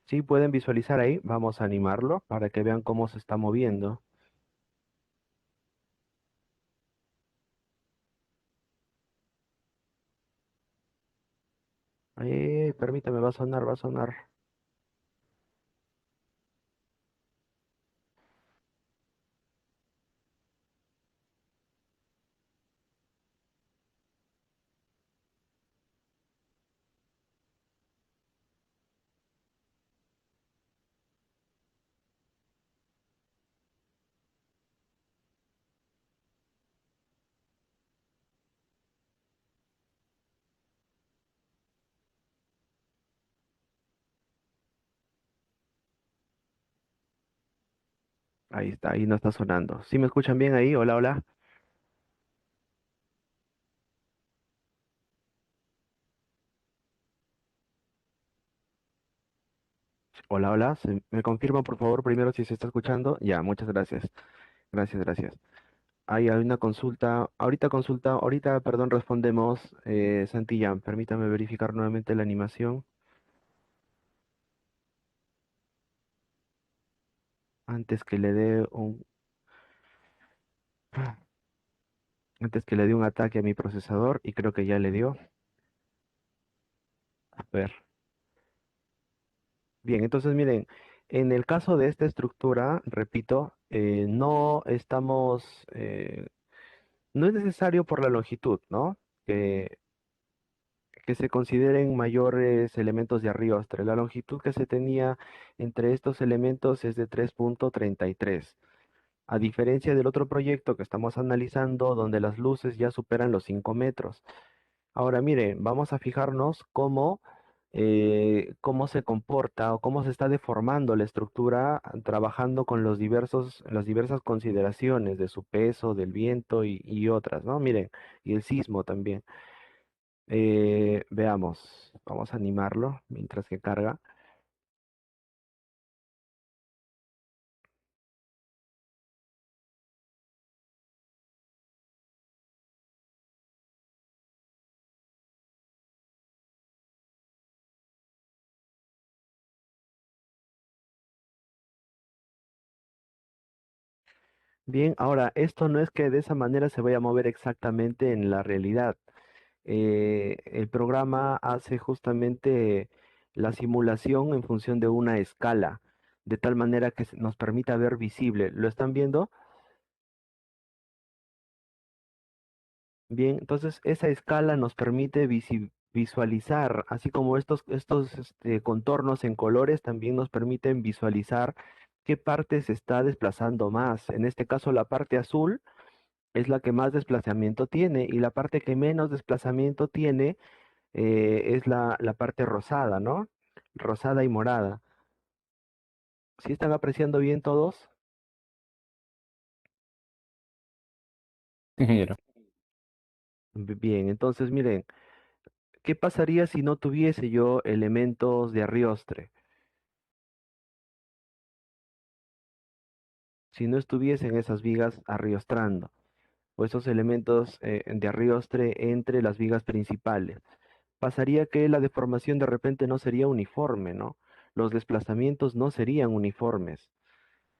Sí, pueden visualizar ahí. Vamos a animarlo para que vean cómo se está moviendo. Permítame, va a sonar, va a sonar. Ahí está, ahí no está sonando. ¿Sí me escuchan bien ahí? Hola, hola. Hola, hola. ¿Me confirman, por favor, primero si se está escuchando? Ya, muchas gracias. Gracias, gracias. Ahí hay una consulta, ahorita, perdón, respondemos. Santillán, permítame verificar nuevamente la animación. Antes que le dé un, antes que le dé un ataque a mi procesador, y creo que ya le dio. A ver. Bien, entonces miren, en el caso de esta estructura, repito, no es necesario por la longitud, ¿no? Que se consideren mayores elementos de Arriostre. La longitud que se tenía entre estos elementos es de 3,33. A diferencia del otro proyecto que estamos analizando, donde las luces ya superan los 5 metros. Ahora miren, vamos a fijarnos cómo se comporta o cómo se está deformando la estructura trabajando con las diversas consideraciones de su peso, del viento y otras, ¿no? Miren, y el sismo también. Veamos, vamos a animarlo mientras que carga. Bien, ahora, esto no es que de esa manera se vaya a mover exactamente en la realidad. El programa hace justamente la simulación en función de una escala, de tal manera que nos permita ver visible. ¿Lo están viendo? Bien, entonces esa escala nos permite visualizar, así como estos contornos en colores también nos permiten visualizar qué parte se está desplazando más. En este caso, la parte azul es la que más desplazamiento tiene y la parte que menos desplazamiento tiene es la parte rosada, ¿no? Rosada y morada. ¿Sí están apreciando bien todos? Ingeniero. Bien, entonces miren, ¿qué pasaría si no tuviese yo elementos de Arriostre? Si no estuviesen esas vigas arriostrando, o esos elementos de Arriostre entre las vigas principales. Pasaría que la deformación de repente no sería uniforme, ¿no? Los desplazamientos no serían uniformes,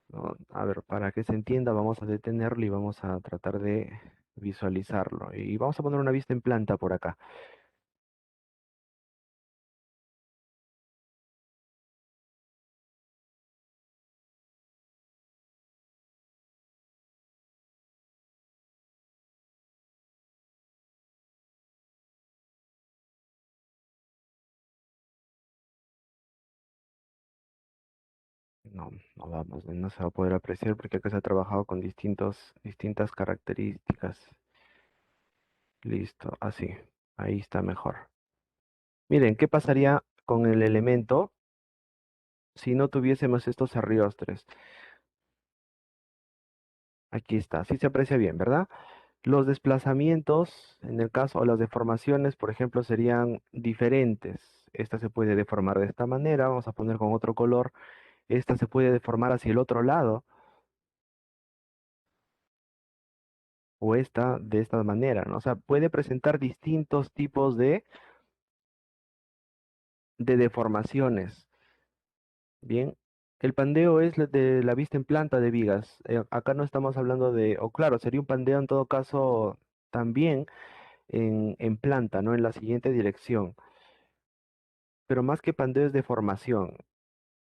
¿no? A ver, para que se entienda, vamos a detenerlo y vamos a tratar de visualizarlo. Y vamos a poner una vista en planta por acá. No, no vamos, no se va a poder apreciar porque acá se ha trabajado con distintas características. Listo, así, ahí está mejor. Miren, ¿qué pasaría con el elemento si no tuviésemos estos arriostres? Aquí está, sí se aprecia bien, ¿verdad? Los desplazamientos, en el caso, o las deformaciones, por ejemplo, serían diferentes. Esta se puede deformar de esta manera, vamos a poner con otro color. esta se puede deformar hacia el otro lado, o esta de esta manera, ¿no? O sea, puede presentar distintos tipos de deformaciones. Bien, el pandeo es de la vista en planta de vigas. Acá no estamos hablando de, o claro, sería un pandeo en todo caso también en planta, ¿no? En la siguiente dirección. Pero más que pandeo es deformación.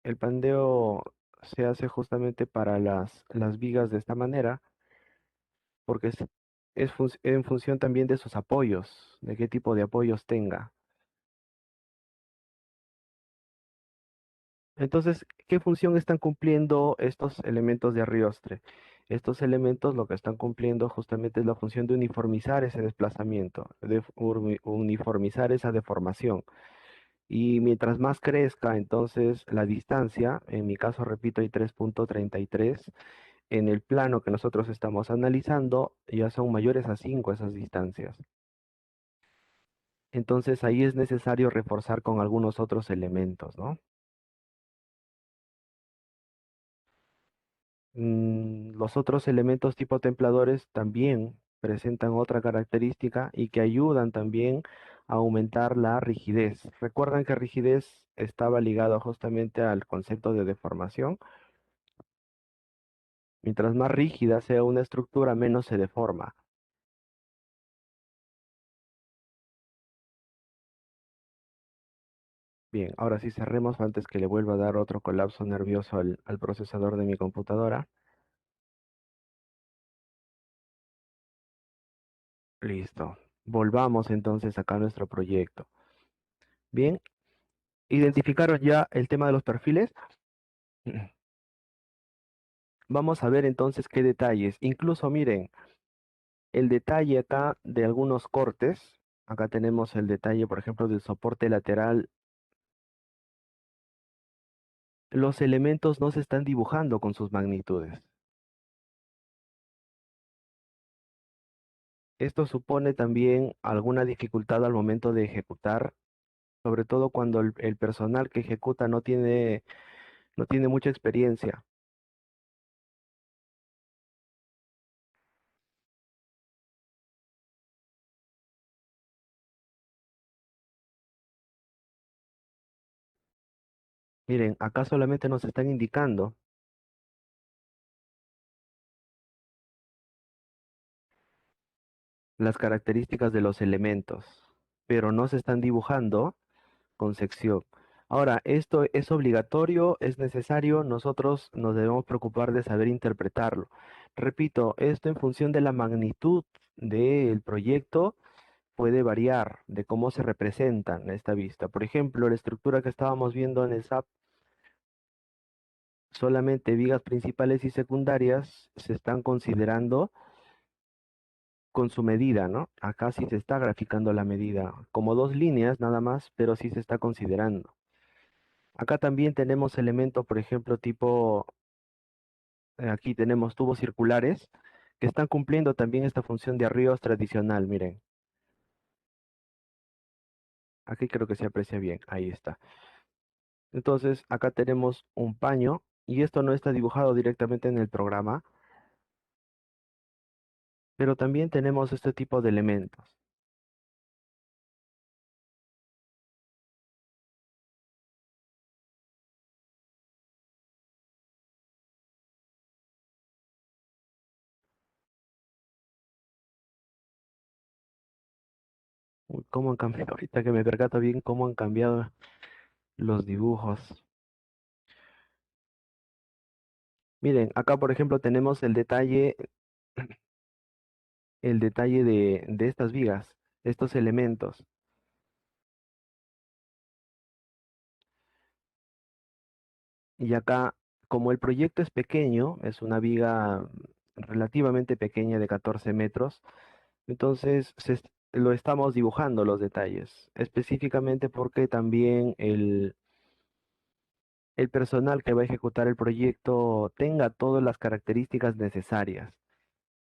El pandeo se hace justamente para las vigas de esta manera, porque es en función también de sus apoyos, de qué tipo de apoyos tenga. Entonces, ¿qué función están cumpliendo estos elementos de Arioste? Estos elementos lo que están cumpliendo justamente es la función de uniformizar ese desplazamiento, de uniformizar esa deformación. Y mientras más crezca, entonces la distancia, en mi caso, repito, hay 3,33, en el plano que nosotros estamos analizando, ya son mayores a 5 esas distancias. Entonces ahí es necesario reforzar con algunos otros elementos, ¿no? Los otros elementos tipo templadores también presentan otra característica y que ayudan también a aumentar la rigidez. Recuerdan que rigidez estaba ligado justamente al concepto de deformación. Mientras más rígida sea una estructura, menos se deforma. Bien, ahora sí cerremos antes que le vuelva a dar otro colapso nervioso al procesador de mi computadora. Listo. Volvamos entonces acá a nuestro proyecto. Bien, identificaron ya el tema de los perfiles. Vamos a ver entonces qué detalles. Incluso miren, el detalle acá de algunos cortes. Acá tenemos el detalle, por ejemplo, del soporte lateral. Los elementos no se están dibujando con sus magnitudes. Esto supone también alguna dificultad al momento de ejecutar, sobre todo cuando el personal que ejecuta no tiene mucha experiencia. Miren, acá solamente nos están indicando las características de los elementos, pero no se están dibujando con sección. Ahora, ¿esto es obligatorio? ¿Es necesario? Nosotros nos debemos preocupar de saber interpretarlo. Repito, esto en función de la magnitud del proyecto puede variar de cómo se representan a esta vista. Por ejemplo, la estructura que estábamos viendo en el SAP, solamente vigas principales y secundarias se están considerando con su medida, ¿no? Acá sí se está graficando la medida, como dos líneas nada más, pero sí se está considerando. Acá también tenemos elementos, por ejemplo, tipo, aquí tenemos tubos circulares que están cumpliendo también esta función de arríos tradicional, miren. Aquí creo que se aprecia bien, ahí está. Entonces, acá tenemos un paño y esto no está dibujado directamente en el programa, pero también tenemos este tipo de elementos. Uy, ¿cómo han cambiado? Ahorita que me percato bien cómo han cambiado los dibujos. Miren, acá por ejemplo tenemos el detalle de estas vigas, estos elementos. Y acá, como el proyecto es pequeño, es una viga relativamente pequeña de 14 metros, entonces lo estamos dibujando los detalles, específicamente porque también el personal que va a ejecutar el proyecto tenga todas las características necesarias,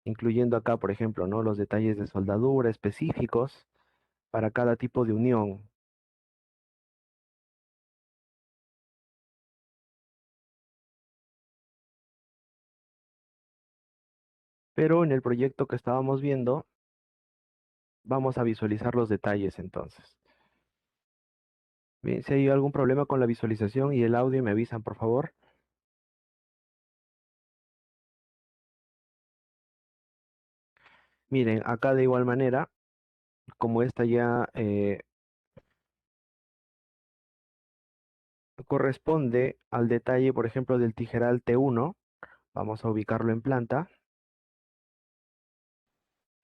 incluyendo acá, por ejemplo, ¿no? Los detalles de soldadura específicos para cada tipo de unión. Pero en el proyecto que estábamos viendo, vamos a visualizar los detalles entonces. Bien, si hay algún problema con la visualización y el audio, me avisan, por favor. Miren, acá de igual manera, como esta ya corresponde al detalle, por ejemplo, del tijeral T1, vamos a ubicarlo en planta.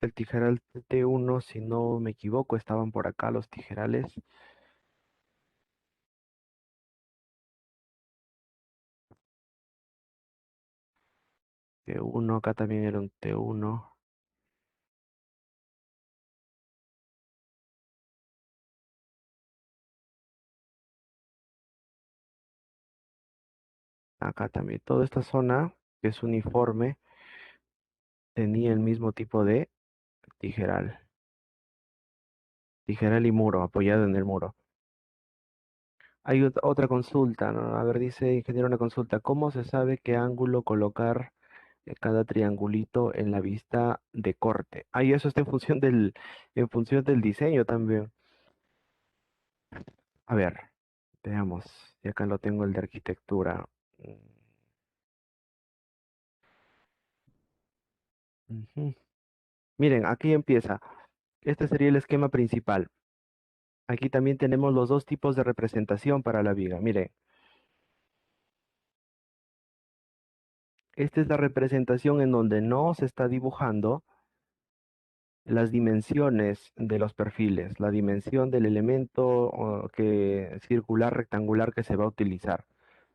El tijeral T1, si no me equivoco, estaban por acá los tijerales. T1, acá también era un T1. Acá también. Toda esta zona, que es uniforme, tenía el mismo tipo de tijeral. Tijeral y muro, apoyado en el muro. Hay otra consulta, ¿no? A ver, dice ingeniero una consulta. ¿Cómo se sabe qué ángulo colocar cada triangulito en la vista de corte? Ahí eso está en función del diseño también. A ver, veamos. Y acá lo tengo el de arquitectura. Ujú. Miren, aquí empieza. Este sería el esquema principal. Aquí también tenemos los dos tipos de representación para la viga. Miren, esta es la representación en donde no se está dibujando las dimensiones de los perfiles, la dimensión del elemento circular, rectangular que se va a utilizar.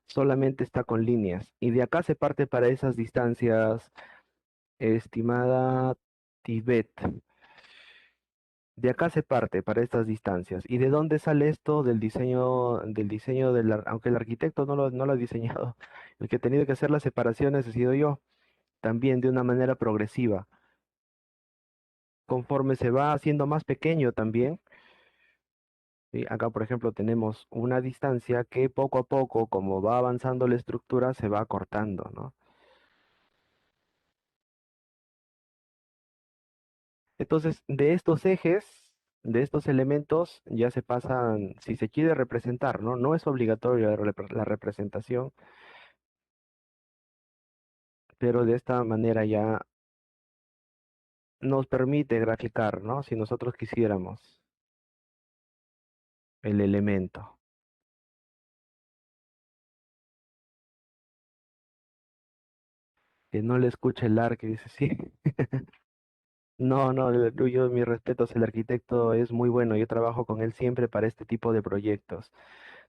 Solamente está con líneas. Y de acá se parte para esas distancias, estimada Tibet. De acá se parte para estas distancias. ¿Y de dónde sale esto aunque el arquitecto no lo ha diseñado? El que ha tenido que hacer las separaciones he sido yo, también de una manera progresiva. Conforme se va haciendo más pequeño también, ¿sí? Acá, por ejemplo, tenemos una distancia que poco a poco, como va avanzando la estructura, se va acortando, ¿no? Entonces, de estos ejes, de estos elementos, ya se pasan, si se quiere representar, ¿no? No es obligatorio la representación, pero de esta manera ya nos permite graficar, ¿no? Si nosotros quisiéramos el elemento. Que no le escuche el ar que dice, sí. No, no, yo mis respetos, el arquitecto es muy bueno, yo trabajo con él siempre para este tipo de proyectos.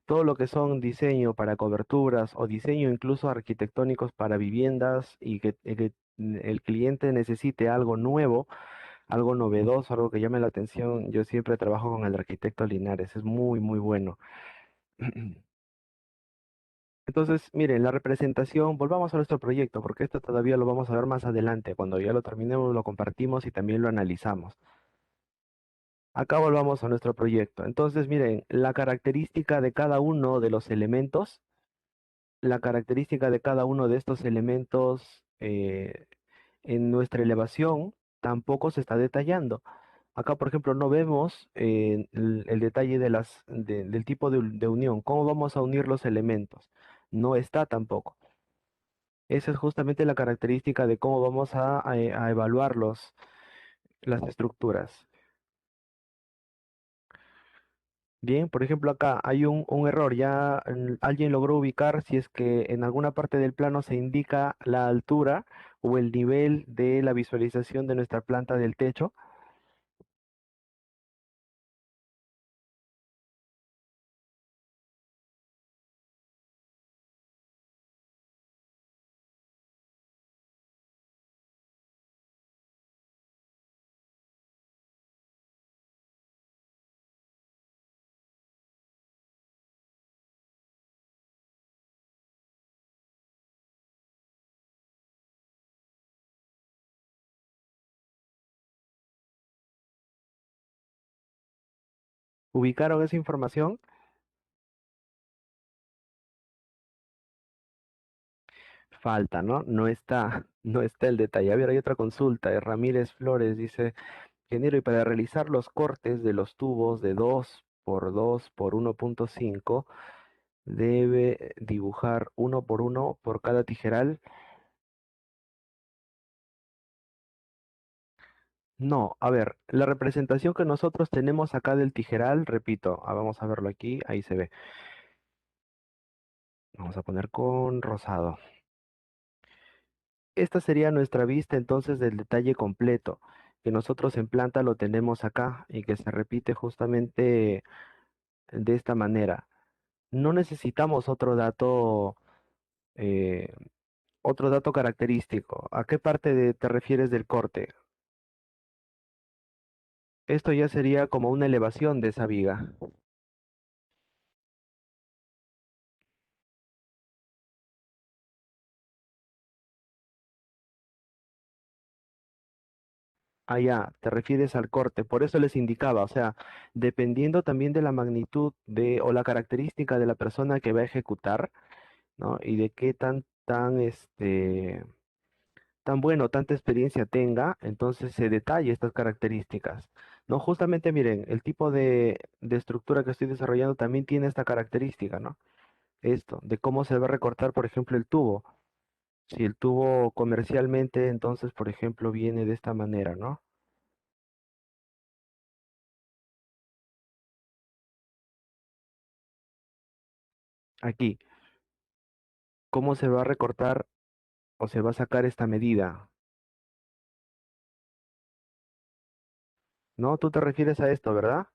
Todo lo que son diseño para coberturas o diseño incluso arquitectónicos para viviendas y que el cliente necesite algo nuevo, algo novedoso, algo que llame la atención, yo siempre trabajo con el arquitecto Linares, es muy, muy bueno. Entonces, miren, la representación, volvamos a nuestro proyecto, porque esto todavía lo vamos a ver más adelante. Cuando ya lo terminemos, lo compartimos y también lo analizamos. Acá volvamos a nuestro proyecto. Entonces, miren, la característica de cada uno de los elementos, la característica de cada uno de estos elementos en nuestra elevación tampoco se está detallando. Acá, por ejemplo, no vemos el detalle del tipo de unión. ¿Cómo vamos a unir los elementos? No está tampoco. Esa es justamente la característica de cómo vamos a evaluar las estructuras. Bien, por ejemplo, acá hay un error. Ya alguien logró ubicar si es que en alguna parte del plano se indica la altura o el nivel de la visualización de nuestra planta del techo. ¿Ubicaron esa información? Falta, ¿no? No está, no está el detalle. A ver, hay otra consulta. Ramírez Flores dice, ingeniero, y para realizar los cortes de los tubos de 2 por 2 por 1.5, debe dibujar uno por uno por cada tijeral. No, a ver, la representación que nosotros tenemos acá del tijeral, repito, vamos a verlo aquí, ahí se ve. Vamos a poner con rosado. Esta sería nuestra vista entonces del detalle completo, que nosotros en planta lo tenemos acá y que se repite justamente de esta manera. No necesitamos eh, otro dato característico. ¿A qué parte te refieres del corte? Esto ya sería como una elevación de esa viga. Ah, ya, te refieres al corte. Por eso les indicaba, o sea, dependiendo también de la magnitud o la característica de la persona que va a ejecutar, ¿no? Y de qué tan bueno, tanta experiencia tenga, entonces se detalla estas características. No, justamente miren, el tipo de estructura que estoy desarrollando también tiene esta característica, ¿no? Esto, de cómo se va a recortar, por ejemplo, el tubo. Si el tubo comercialmente, entonces, por ejemplo, viene de esta manera, ¿no? Aquí, ¿cómo se va a recortar o se va a sacar esta medida? ¿No? Tú te refieres a esto, ¿verdad?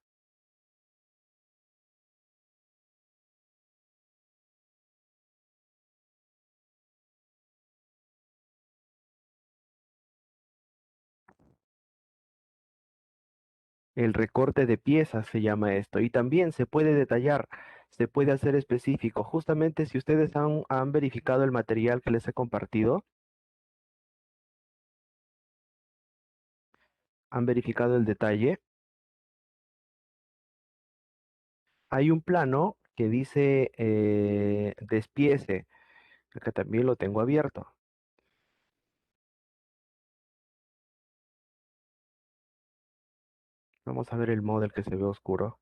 El recorte de piezas se llama esto. Y también se puede detallar, se puede hacer específico. Justamente si ustedes han verificado el material que les he compartido, han verificado el detalle, hay un plano que dice despiece. Acá también lo tengo abierto. Vamos a ver el model que se ve oscuro.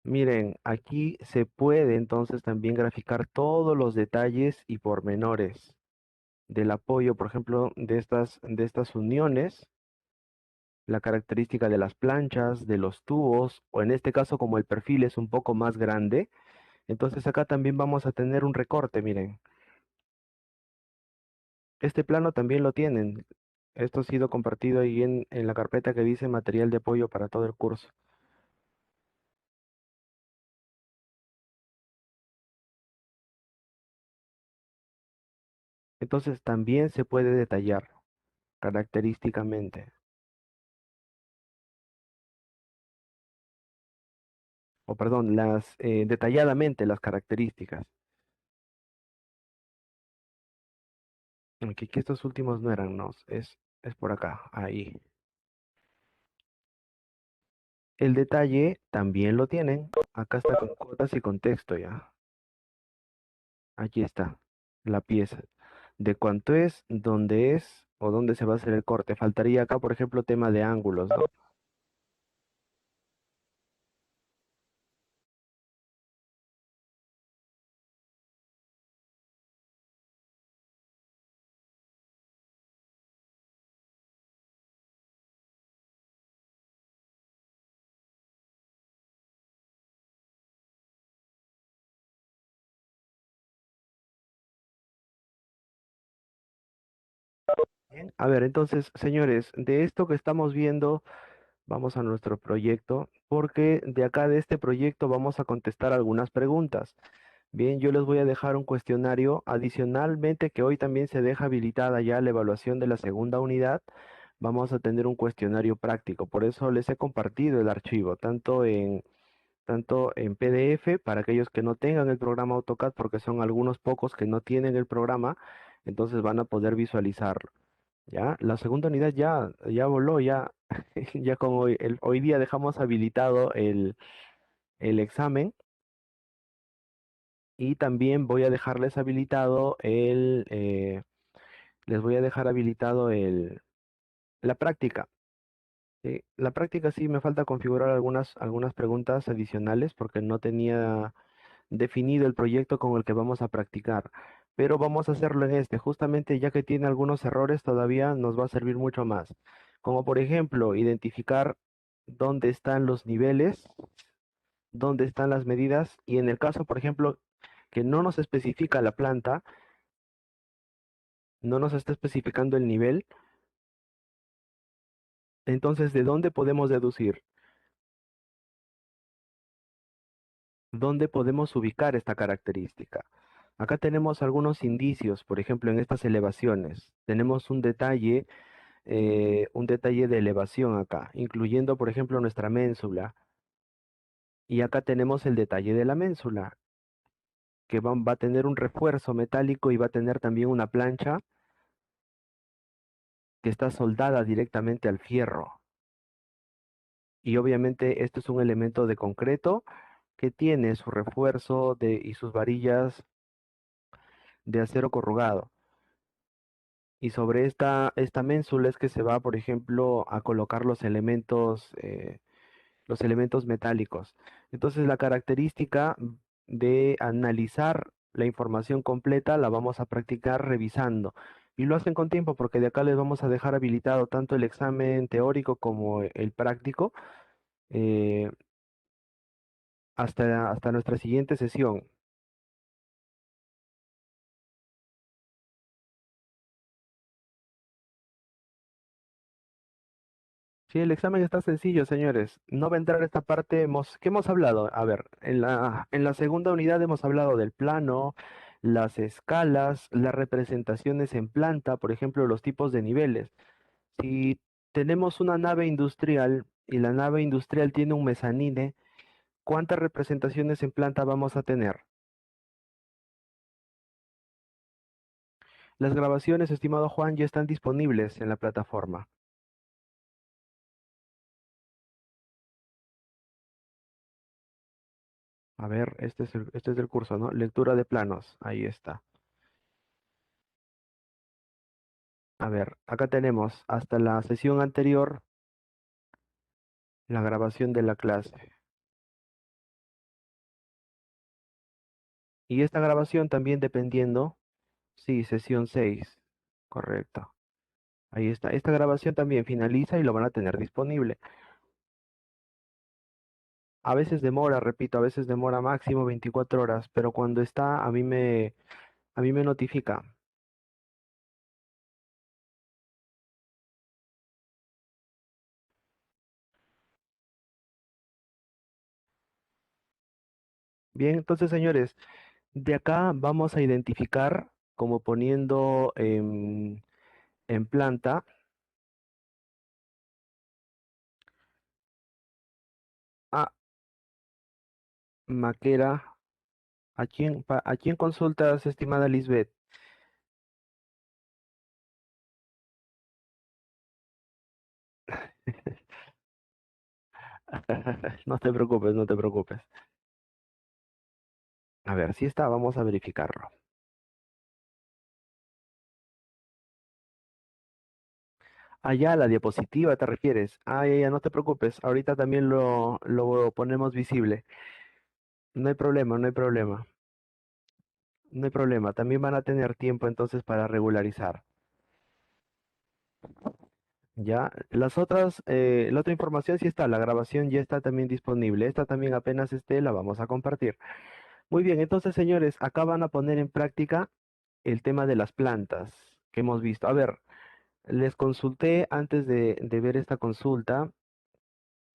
Miren, aquí se puede entonces también graficar todos los detalles y pormenores del apoyo, por ejemplo, de estas uniones, la característica de las planchas, de los tubos, o en este caso como el perfil es un poco más grande, entonces acá también vamos a tener un recorte, miren. Este plano también lo tienen. Esto ha sido compartido ahí en la carpeta que dice material de apoyo para todo el curso. Entonces también se puede detallar característicamente, o perdón, detalladamente las características. Aquí estos últimos no eran, no, es por acá, ahí. El detalle también lo tienen. Acá está con cotas y contexto ya. Aquí está la pieza. De cuánto es, dónde es o dónde se va a hacer el corte. Faltaría acá, por ejemplo, tema de ángulos, ¿no? Bien. A ver, entonces, señores, de esto que estamos viendo, vamos a nuestro proyecto, porque de acá de este proyecto vamos a contestar algunas preguntas. Bien, yo les voy a dejar un cuestionario. Adicionalmente, que hoy también se deja habilitada ya la evaluación de la segunda unidad, vamos a tener un cuestionario práctico. Por eso les he compartido el archivo, tanto en PDF para aquellos que no tengan el programa AutoCAD, porque son algunos pocos que no tienen el programa, entonces van a poder visualizarlo. ¿Ya? La segunda unidad ya voló, ya, ya como hoy día dejamos habilitado el examen. Y también voy a dejarles habilitado les voy a dejar habilitado la práctica. ¿Sí? La práctica sí me falta configurar algunas preguntas adicionales porque no tenía definido el proyecto con el que vamos a practicar. Pero vamos a hacerlo en este, justamente ya que tiene algunos errores, todavía nos va a servir mucho más. Como por ejemplo, identificar dónde están los niveles, dónde están las medidas, y en el caso, por ejemplo, que no nos especifica la planta, no nos está especificando el nivel, entonces, ¿de dónde podemos deducir? ¿Dónde podemos ubicar esta característica? Acá tenemos algunos indicios, por ejemplo, en estas elevaciones. Tenemos un detalle de elevación acá, incluyendo, por ejemplo, nuestra ménsula. Y acá tenemos el detalle de la ménsula, que va a tener un refuerzo metálico y va a tener también una plancha que está soldada directamente al fierro. Y obviamente esto es un elemento de concreto que tiene su refuerzo y sus varillas de acero corrugado. Y sobre esta ménsula es que se va, por ejemplo, a colocar los elementos metálicos. Entonces, la característica de analizar la información completa la vamos a practicar revisando. Y lo hacen con tiempo porque de acá les vamos a dejar habilitado tanto el examen teórico como el práctico eh, hasta nuestra siguiente sesión. Sí, el examen está sencillo, señores. No va a entrar esta parte. ¿Qué hemos hablado? A ver, en la segunda unidad hemos hablado del plano, las escalas, las representaciones en planta, por ejemplo, los tipos de niveles. Si tenemos una nave industrial y la nave industrial tiene un mezanine, ¿cuántas representaciones en planta vamos a tener? Las grabaciones, estimado Juan, ya están disponibles en la plataforma. A ver, este es del curso, ¿no? Lectura de planos. Ahí está. A ver, acá tenemos hasta la sesión anterior la grabación de la clase. Y esta grabación también dependiendo, sí, sesión 6, correcto. Ahí está. Esta grabación también finaliza y lo van a tener disponible. A veces demora, repito, a veces demora máximo 24 horas, pero cuando está, a mí me notifica. Bien, entonces, señores, de acá vamos a identificar como poniendo en planta a Maquera. ¿A quién consultas, estimada Lisbeth? No te preocupes, no te preocupes. A ver, si está, vamos a verificarlo. Allá, la diapositiva te refieres. Ah, ya, ya, no te preocupes. Ahorita también lo ponemos visible. No hay problema, no hay problema. No hay problema. También van a tener tiempo entonces para regularizar. Ya, la otra información sí está, la grabación ya está también disponible. Esta también apenas esté, la vamos a compartir. Muy bien, entonces señores, acá van a poner en práctica el tema de las plantas que hemos visto. A ver, les consulté antes de ver esta consulta.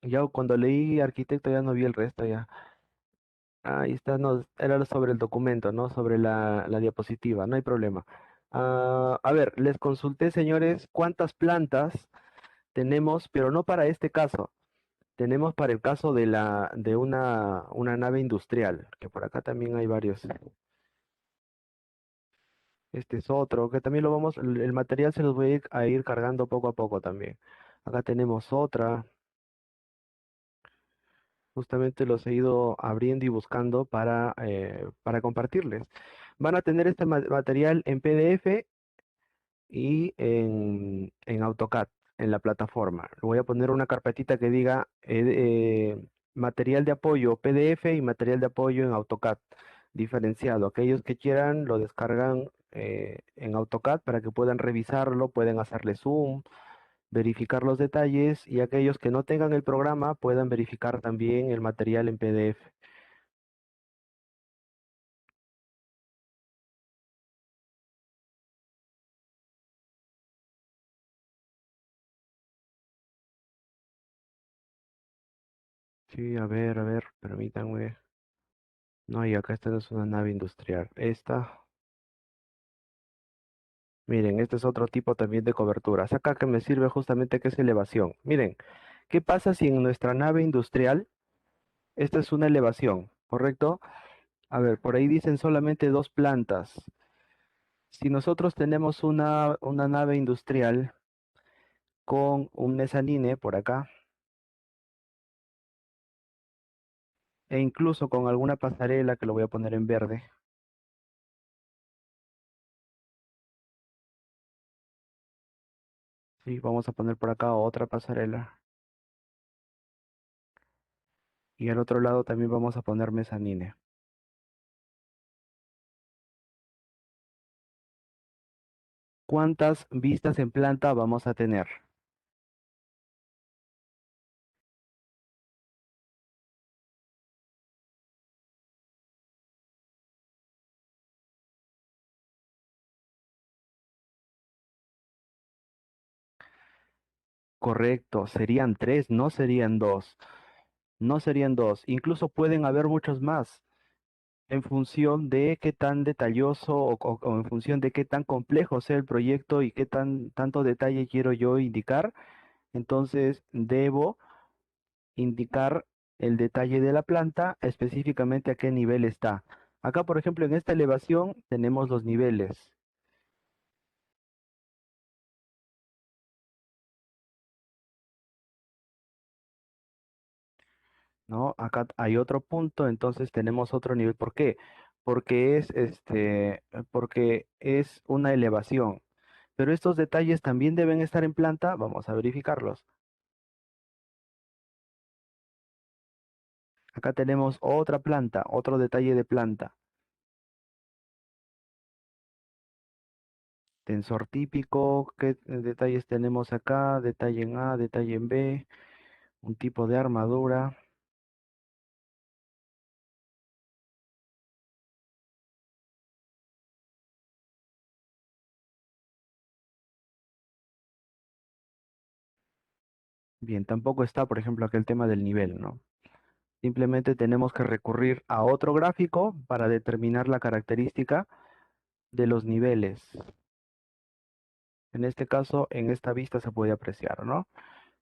Ya cuando leí arquitecto ya no vi el resto ya. Ahí está, no, era sobre el documento, ¿no? Sobre la diapositiva, no hay problema. A ver, les consulté, señores, cuántas plantas tenemos, pero no para este caso. Tenemos para el caso de una nave industrial, que por acá también hay varios. Este es otro, que también el material se los voy a ir cargando poco a poco también. Acá tenemos otra. Justamente los he ido abriendo y buscando para compartirles. Van a tener este material en PDF y en AutoCAD, en la plataforma. Voy a poner una carpetita que diga material de apoyo PDF y material de apoyo en AutoCAD, diferenciado. Aquellos que quieran lo descargan en AutoCAD para que puedan revisarlo, pueden hacerle zoom, verificar los detalles y aquellos que no tengan el programa puedan verificar también el material en PDF. Sí, a ver, permítanme. No, y acá esta no es una nave industrial. Miren, este es otro tipo también de coberturas. Acá que me sirve justamente que es elevación. Miren, ¿qué pasa si en nuestra nave industrial, esta es una elevación, ¿correcto? A ver, por ahí dicen solamente dos plantas. Si nosotros tenemos una nave industrial con un mezzanine por acá, e incluso con alguna pasarela que lo voy a poner en verde, sí, vamos a poner por acá otra pasarela. Y al otro lado también vamos a poner mezzanine. ¿Cuántas vistas en planta vamos a tener? Correcto, serían tres, no serían dos. No serían dos. Incluso pueden haber muchos más en función de qué tan detalloso o en función de qué tan complejo sea el proyecto y qué tanto detalle quiero yo indicar. Entonces debo indicar el detalle de la planta, específicamente a qué nivel está. Acá, por ejemplo, en esta elevación tenemos los niveles, ¿no? Acá hay otro punto, entonces tenemos otro nivel. ¿Por qué? Porque es una elevación. Pero estos detalles también deben estar en planta, vamos a verificarlos. Acá tenemos otra planta, otro detalle de planta. Tensor típico, ¿qué detalles tenemos acá? Detalle en A, detalle en B, un tipo de armadura. Bien, tampoco está, por ejemplo, aquel tema del nivel, ¿no? Simplemente tenemos que recurrir a otro gráfico para determinar la característica de los niveles. En este caso, en esta vista se puede apreciar, ¿no?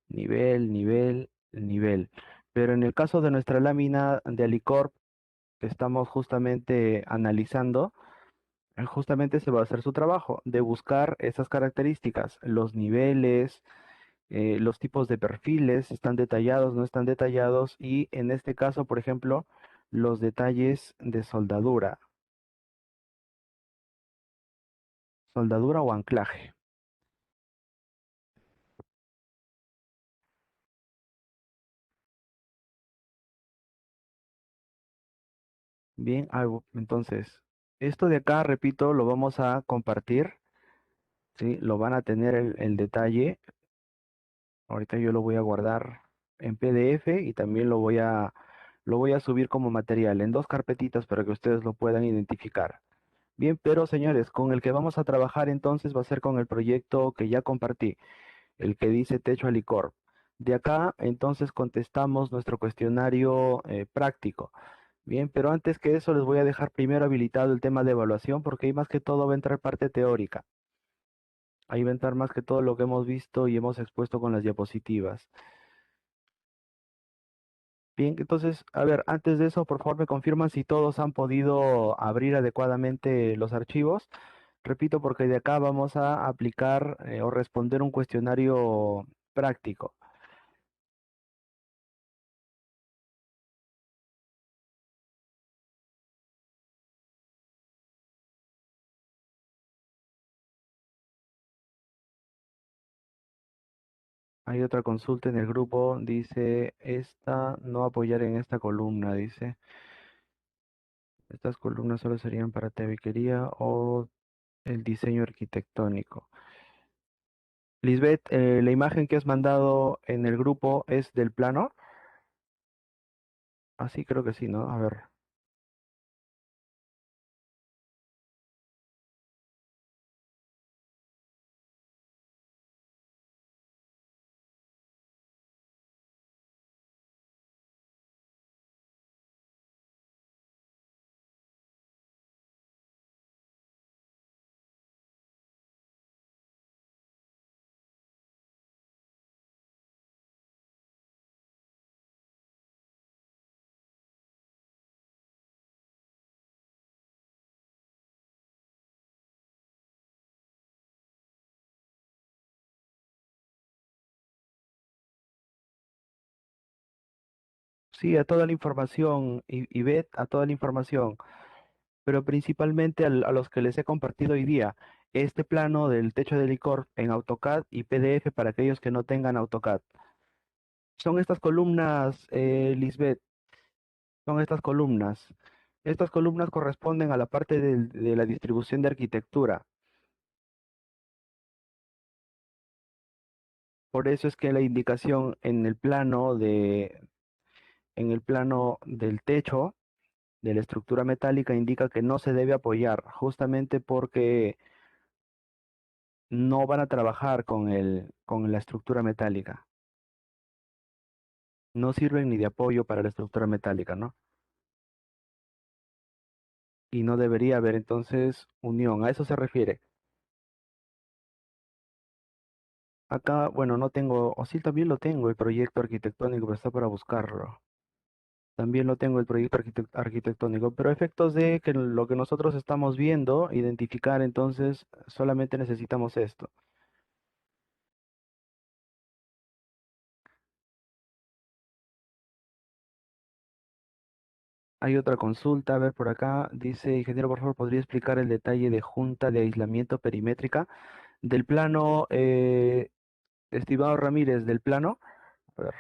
Nivel, nivel, nivel. Pero en el caso de nuestra lámina de Alicorp que estamos justamente analizando, justamente se va a hacer su trabajo de buscar esas características, los niveles, los tipos de perfiles, están detallados, no están detallados, y en este caso, por ejemplo, los detalles de soldadura o anclaje. Bien, entonces, esto de acá, repito, lo vamos a compartir, ¿sí? Lo van a tener el detalle. Ahorita yo lo voy a guardar en PDF y también lo voy a subir como material en dos carpetitas para que ustedes lo puedan identificar. Bien, pero señores, con el que vamos a trabajar entonces va a ser con el proyecto que ya compartí, el que dice Techo Alicorp. De acá entonces contestamos nuestro cuestionario práctico. Bien, pero antes que eso les voy a dejar primero habilitado el tema de evaluación porque ahí más que todo va a entrar parte teórica. Ahí va a entrar más que todo lo que hemos visto y hemos expuesto con las diapositivas. Bien, entonces, a ver, antes de eso, por favor, me confirman si todos han podido abrir adecuadamente los archivos. Repito, porque de acá vamos a aplicar o responder un cuestionario práctico. Hay otra consulta en el grupo, dice, esta no apoyar en esta columna, dice. Estas columnas solo serían para tabiquería o el diseño arquitectónico. Lisbeth, la imagen que has mandado en el grupo es del plano. Así creo que sí, ¿no? A ver. Sí, a toda la información, y Beth, a toda la información, pero principalmente a los que les he compartido hoy día. Este plano del techo de licor en AutoCAD y PDF para aquellos que no tengan AutoCAD. Son estas columnas, Lisbeth, son estas columnas. Estas columnas corresponden a la parte de la distribución de arquitectura. Por eso es que la indicación en el plano del techo, de la estructura metálica, indica que no se debe apoyar, justamente porque no van a trabajar con la estructura metálica. No sirven ni de apoyo para la estructura metálica, ¿no? Y no debería haber entonces unión. A eso se refiere. Acá, bueno, no tengo, o sí también lo tengo, el proyecto arquitectónico, pero está para buscarlo. También lo tengo el proyecto arquitectónico, pero a efectos de que lo que nosotros estamos viendo, identificar, entonces solamente necesitamos esto. Hay otra consulta, a ver por acá, dice, ingeniero, por favor, ¿podría explicar el detalle de junta de aislamiento perimétrica del plano, estimado Ramírez, del plano? A ver,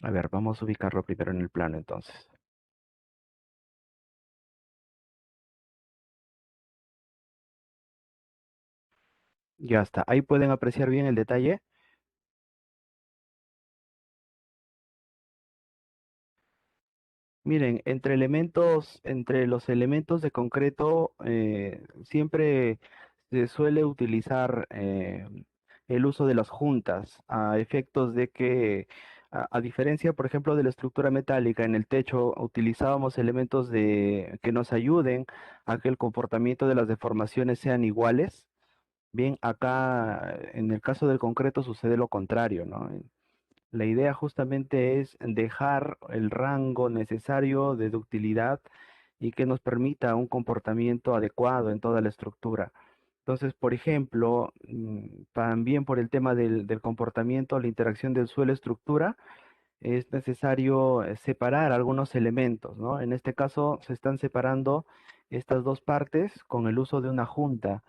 a ver, vamos a ubicarlo primero en el plano entonces. Ya está, ahí pueden apreciar bien el detalle. Miren, entre los elementos de concreto, siempre se suele utilizar el uso de las juntas a efectos de que, a diferencia, por ejemplo, de la estructura metálica en el techo, utilizábamos elementos que nos ayuden a que el comportamiento de las deformaciones sean iguales. Bien, acá en el caso del concreto sucede lo contrario, ¿no? La idea justamente es dejar el rango necesario de ductilidad y que nos permita un comportamiento adecuado en toda la estructura. Entonces, por ejemplo, también por el tema del comportamiento, la interacción del suelo-estructura, es necesario separar algunos elementos, ¿no? En este caso se están separando estas dos partes con el uso de una junta.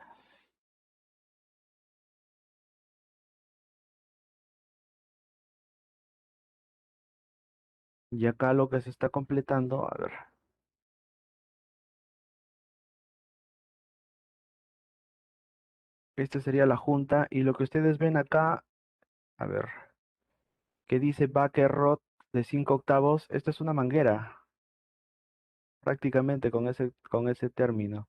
Y acá lo que se está completando, a ver, esta sería la junta y lo que ustedes ven acá, a ver, que dice backer rod de 5 octavos, esto es una manguera, prácticamente con ese término.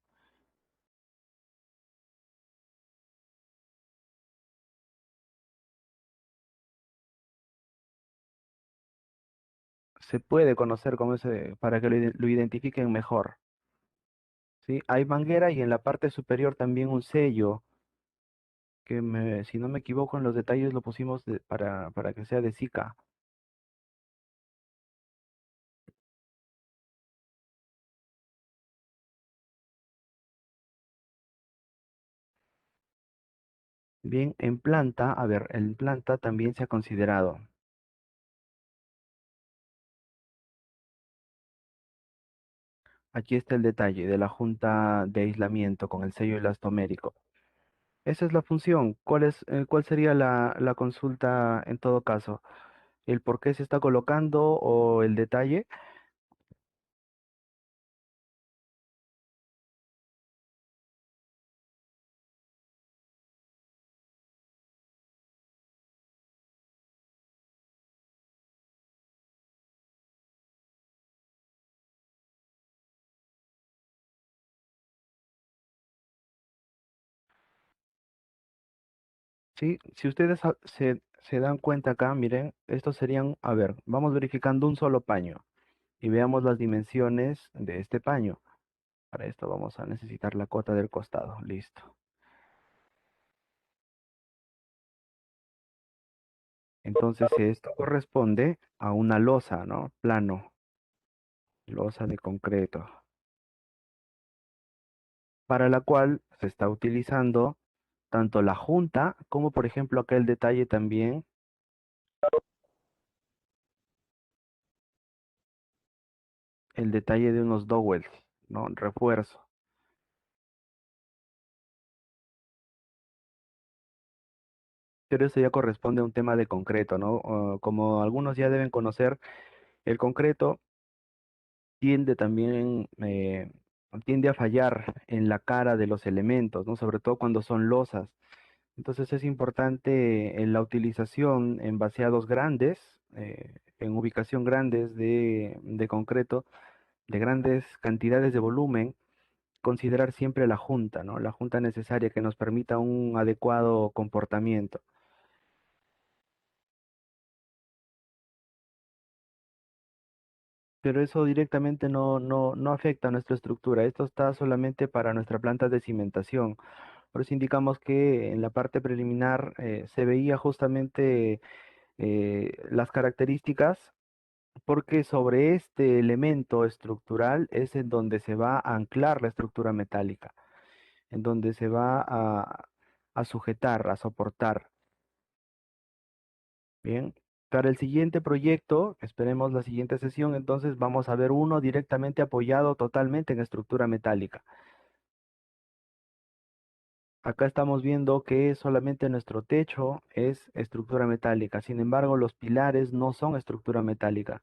Se puede conocer como ese, para que lo identifiquen mejor. ¿Sí? Hay manguera y en la parte superior también un sello, si no me equivoco en los detalles lo pusimos para que sea de Zika. Bien, en planta, a ver, en planta también se ha considerado. Aquí está el detalle de la junta de aislamiento con el sello elastomérico. Esa es la función. ¿Cuál sería la consulta en todo caso? ¿El por qué se está colocando o el detalle? Sí, si ustedes se dan cuenta acá, miren, estos serían, a ver, vamos verificando un solo paño y veamos las dimensiones de este paño. Para esto vamos a necesitar la cota del costado. Listo. Entonces esto corresponde a una losa, ¿no? Plano, losa de concreto, para la cual se está utilizando tanto la junta como por ejemplo acá el detalle también, el detalle de unos dowels, ¿no? Refuerzo. Pero eso ya corresponde a un tema de concreto, ¿no? Como algunos ya deben conocer, el concreto tiende también, tiende a fallar en la cara de los elementos, ¿no? Sobre todo cuando son losas. Entonces es importante en la utilización en vaciados grandes, en ubicación grandes de concreto, de grandes cantidades de volumen, considerar siempre la junta, ¿no? La junta necesaria que nos permita un adecuado comportamiento. Pero eso directamente no afecta a nuestra estructura. Esto está solamente para nuestra planta de cimentación. Por eso indicamos que en la parte preliminar se veía justamente las características, porque sobre este elemento estructural es en donde se va a anclar la estructura metálica, en donde se va a sujetar, a soportar. Bien, para el siguiente proyecto, esperemos la siguiente sesión, entonces vamos a ver uno directamente apoyado totalmente en estructura metálica. Acá estamos viendo que solamente nuestro techo es estructura metálica, sin embargo los pilares no son estructura metálica,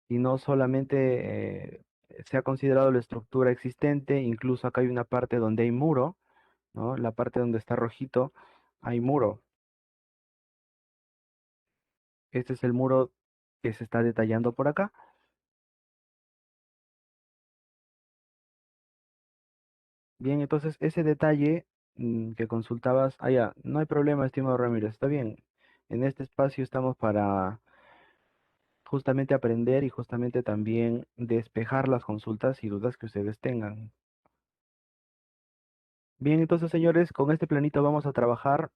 y no solamente se ha considerado la estructura existente, incluso acá hay una parte donde hay muro, ¿no? La parte donde está rojito, hay muro. Este es el muro que se está detallando por acá. Bien, entonces ese detalle que consultabas, ya, no hay problema, estimado Ramírez, está bien. En este espacio estamos para justamente aprender y justamente también despejar las consultas y dudas que ustedes tengan. Bien, entonces señores, con este planito vamos a trabajar.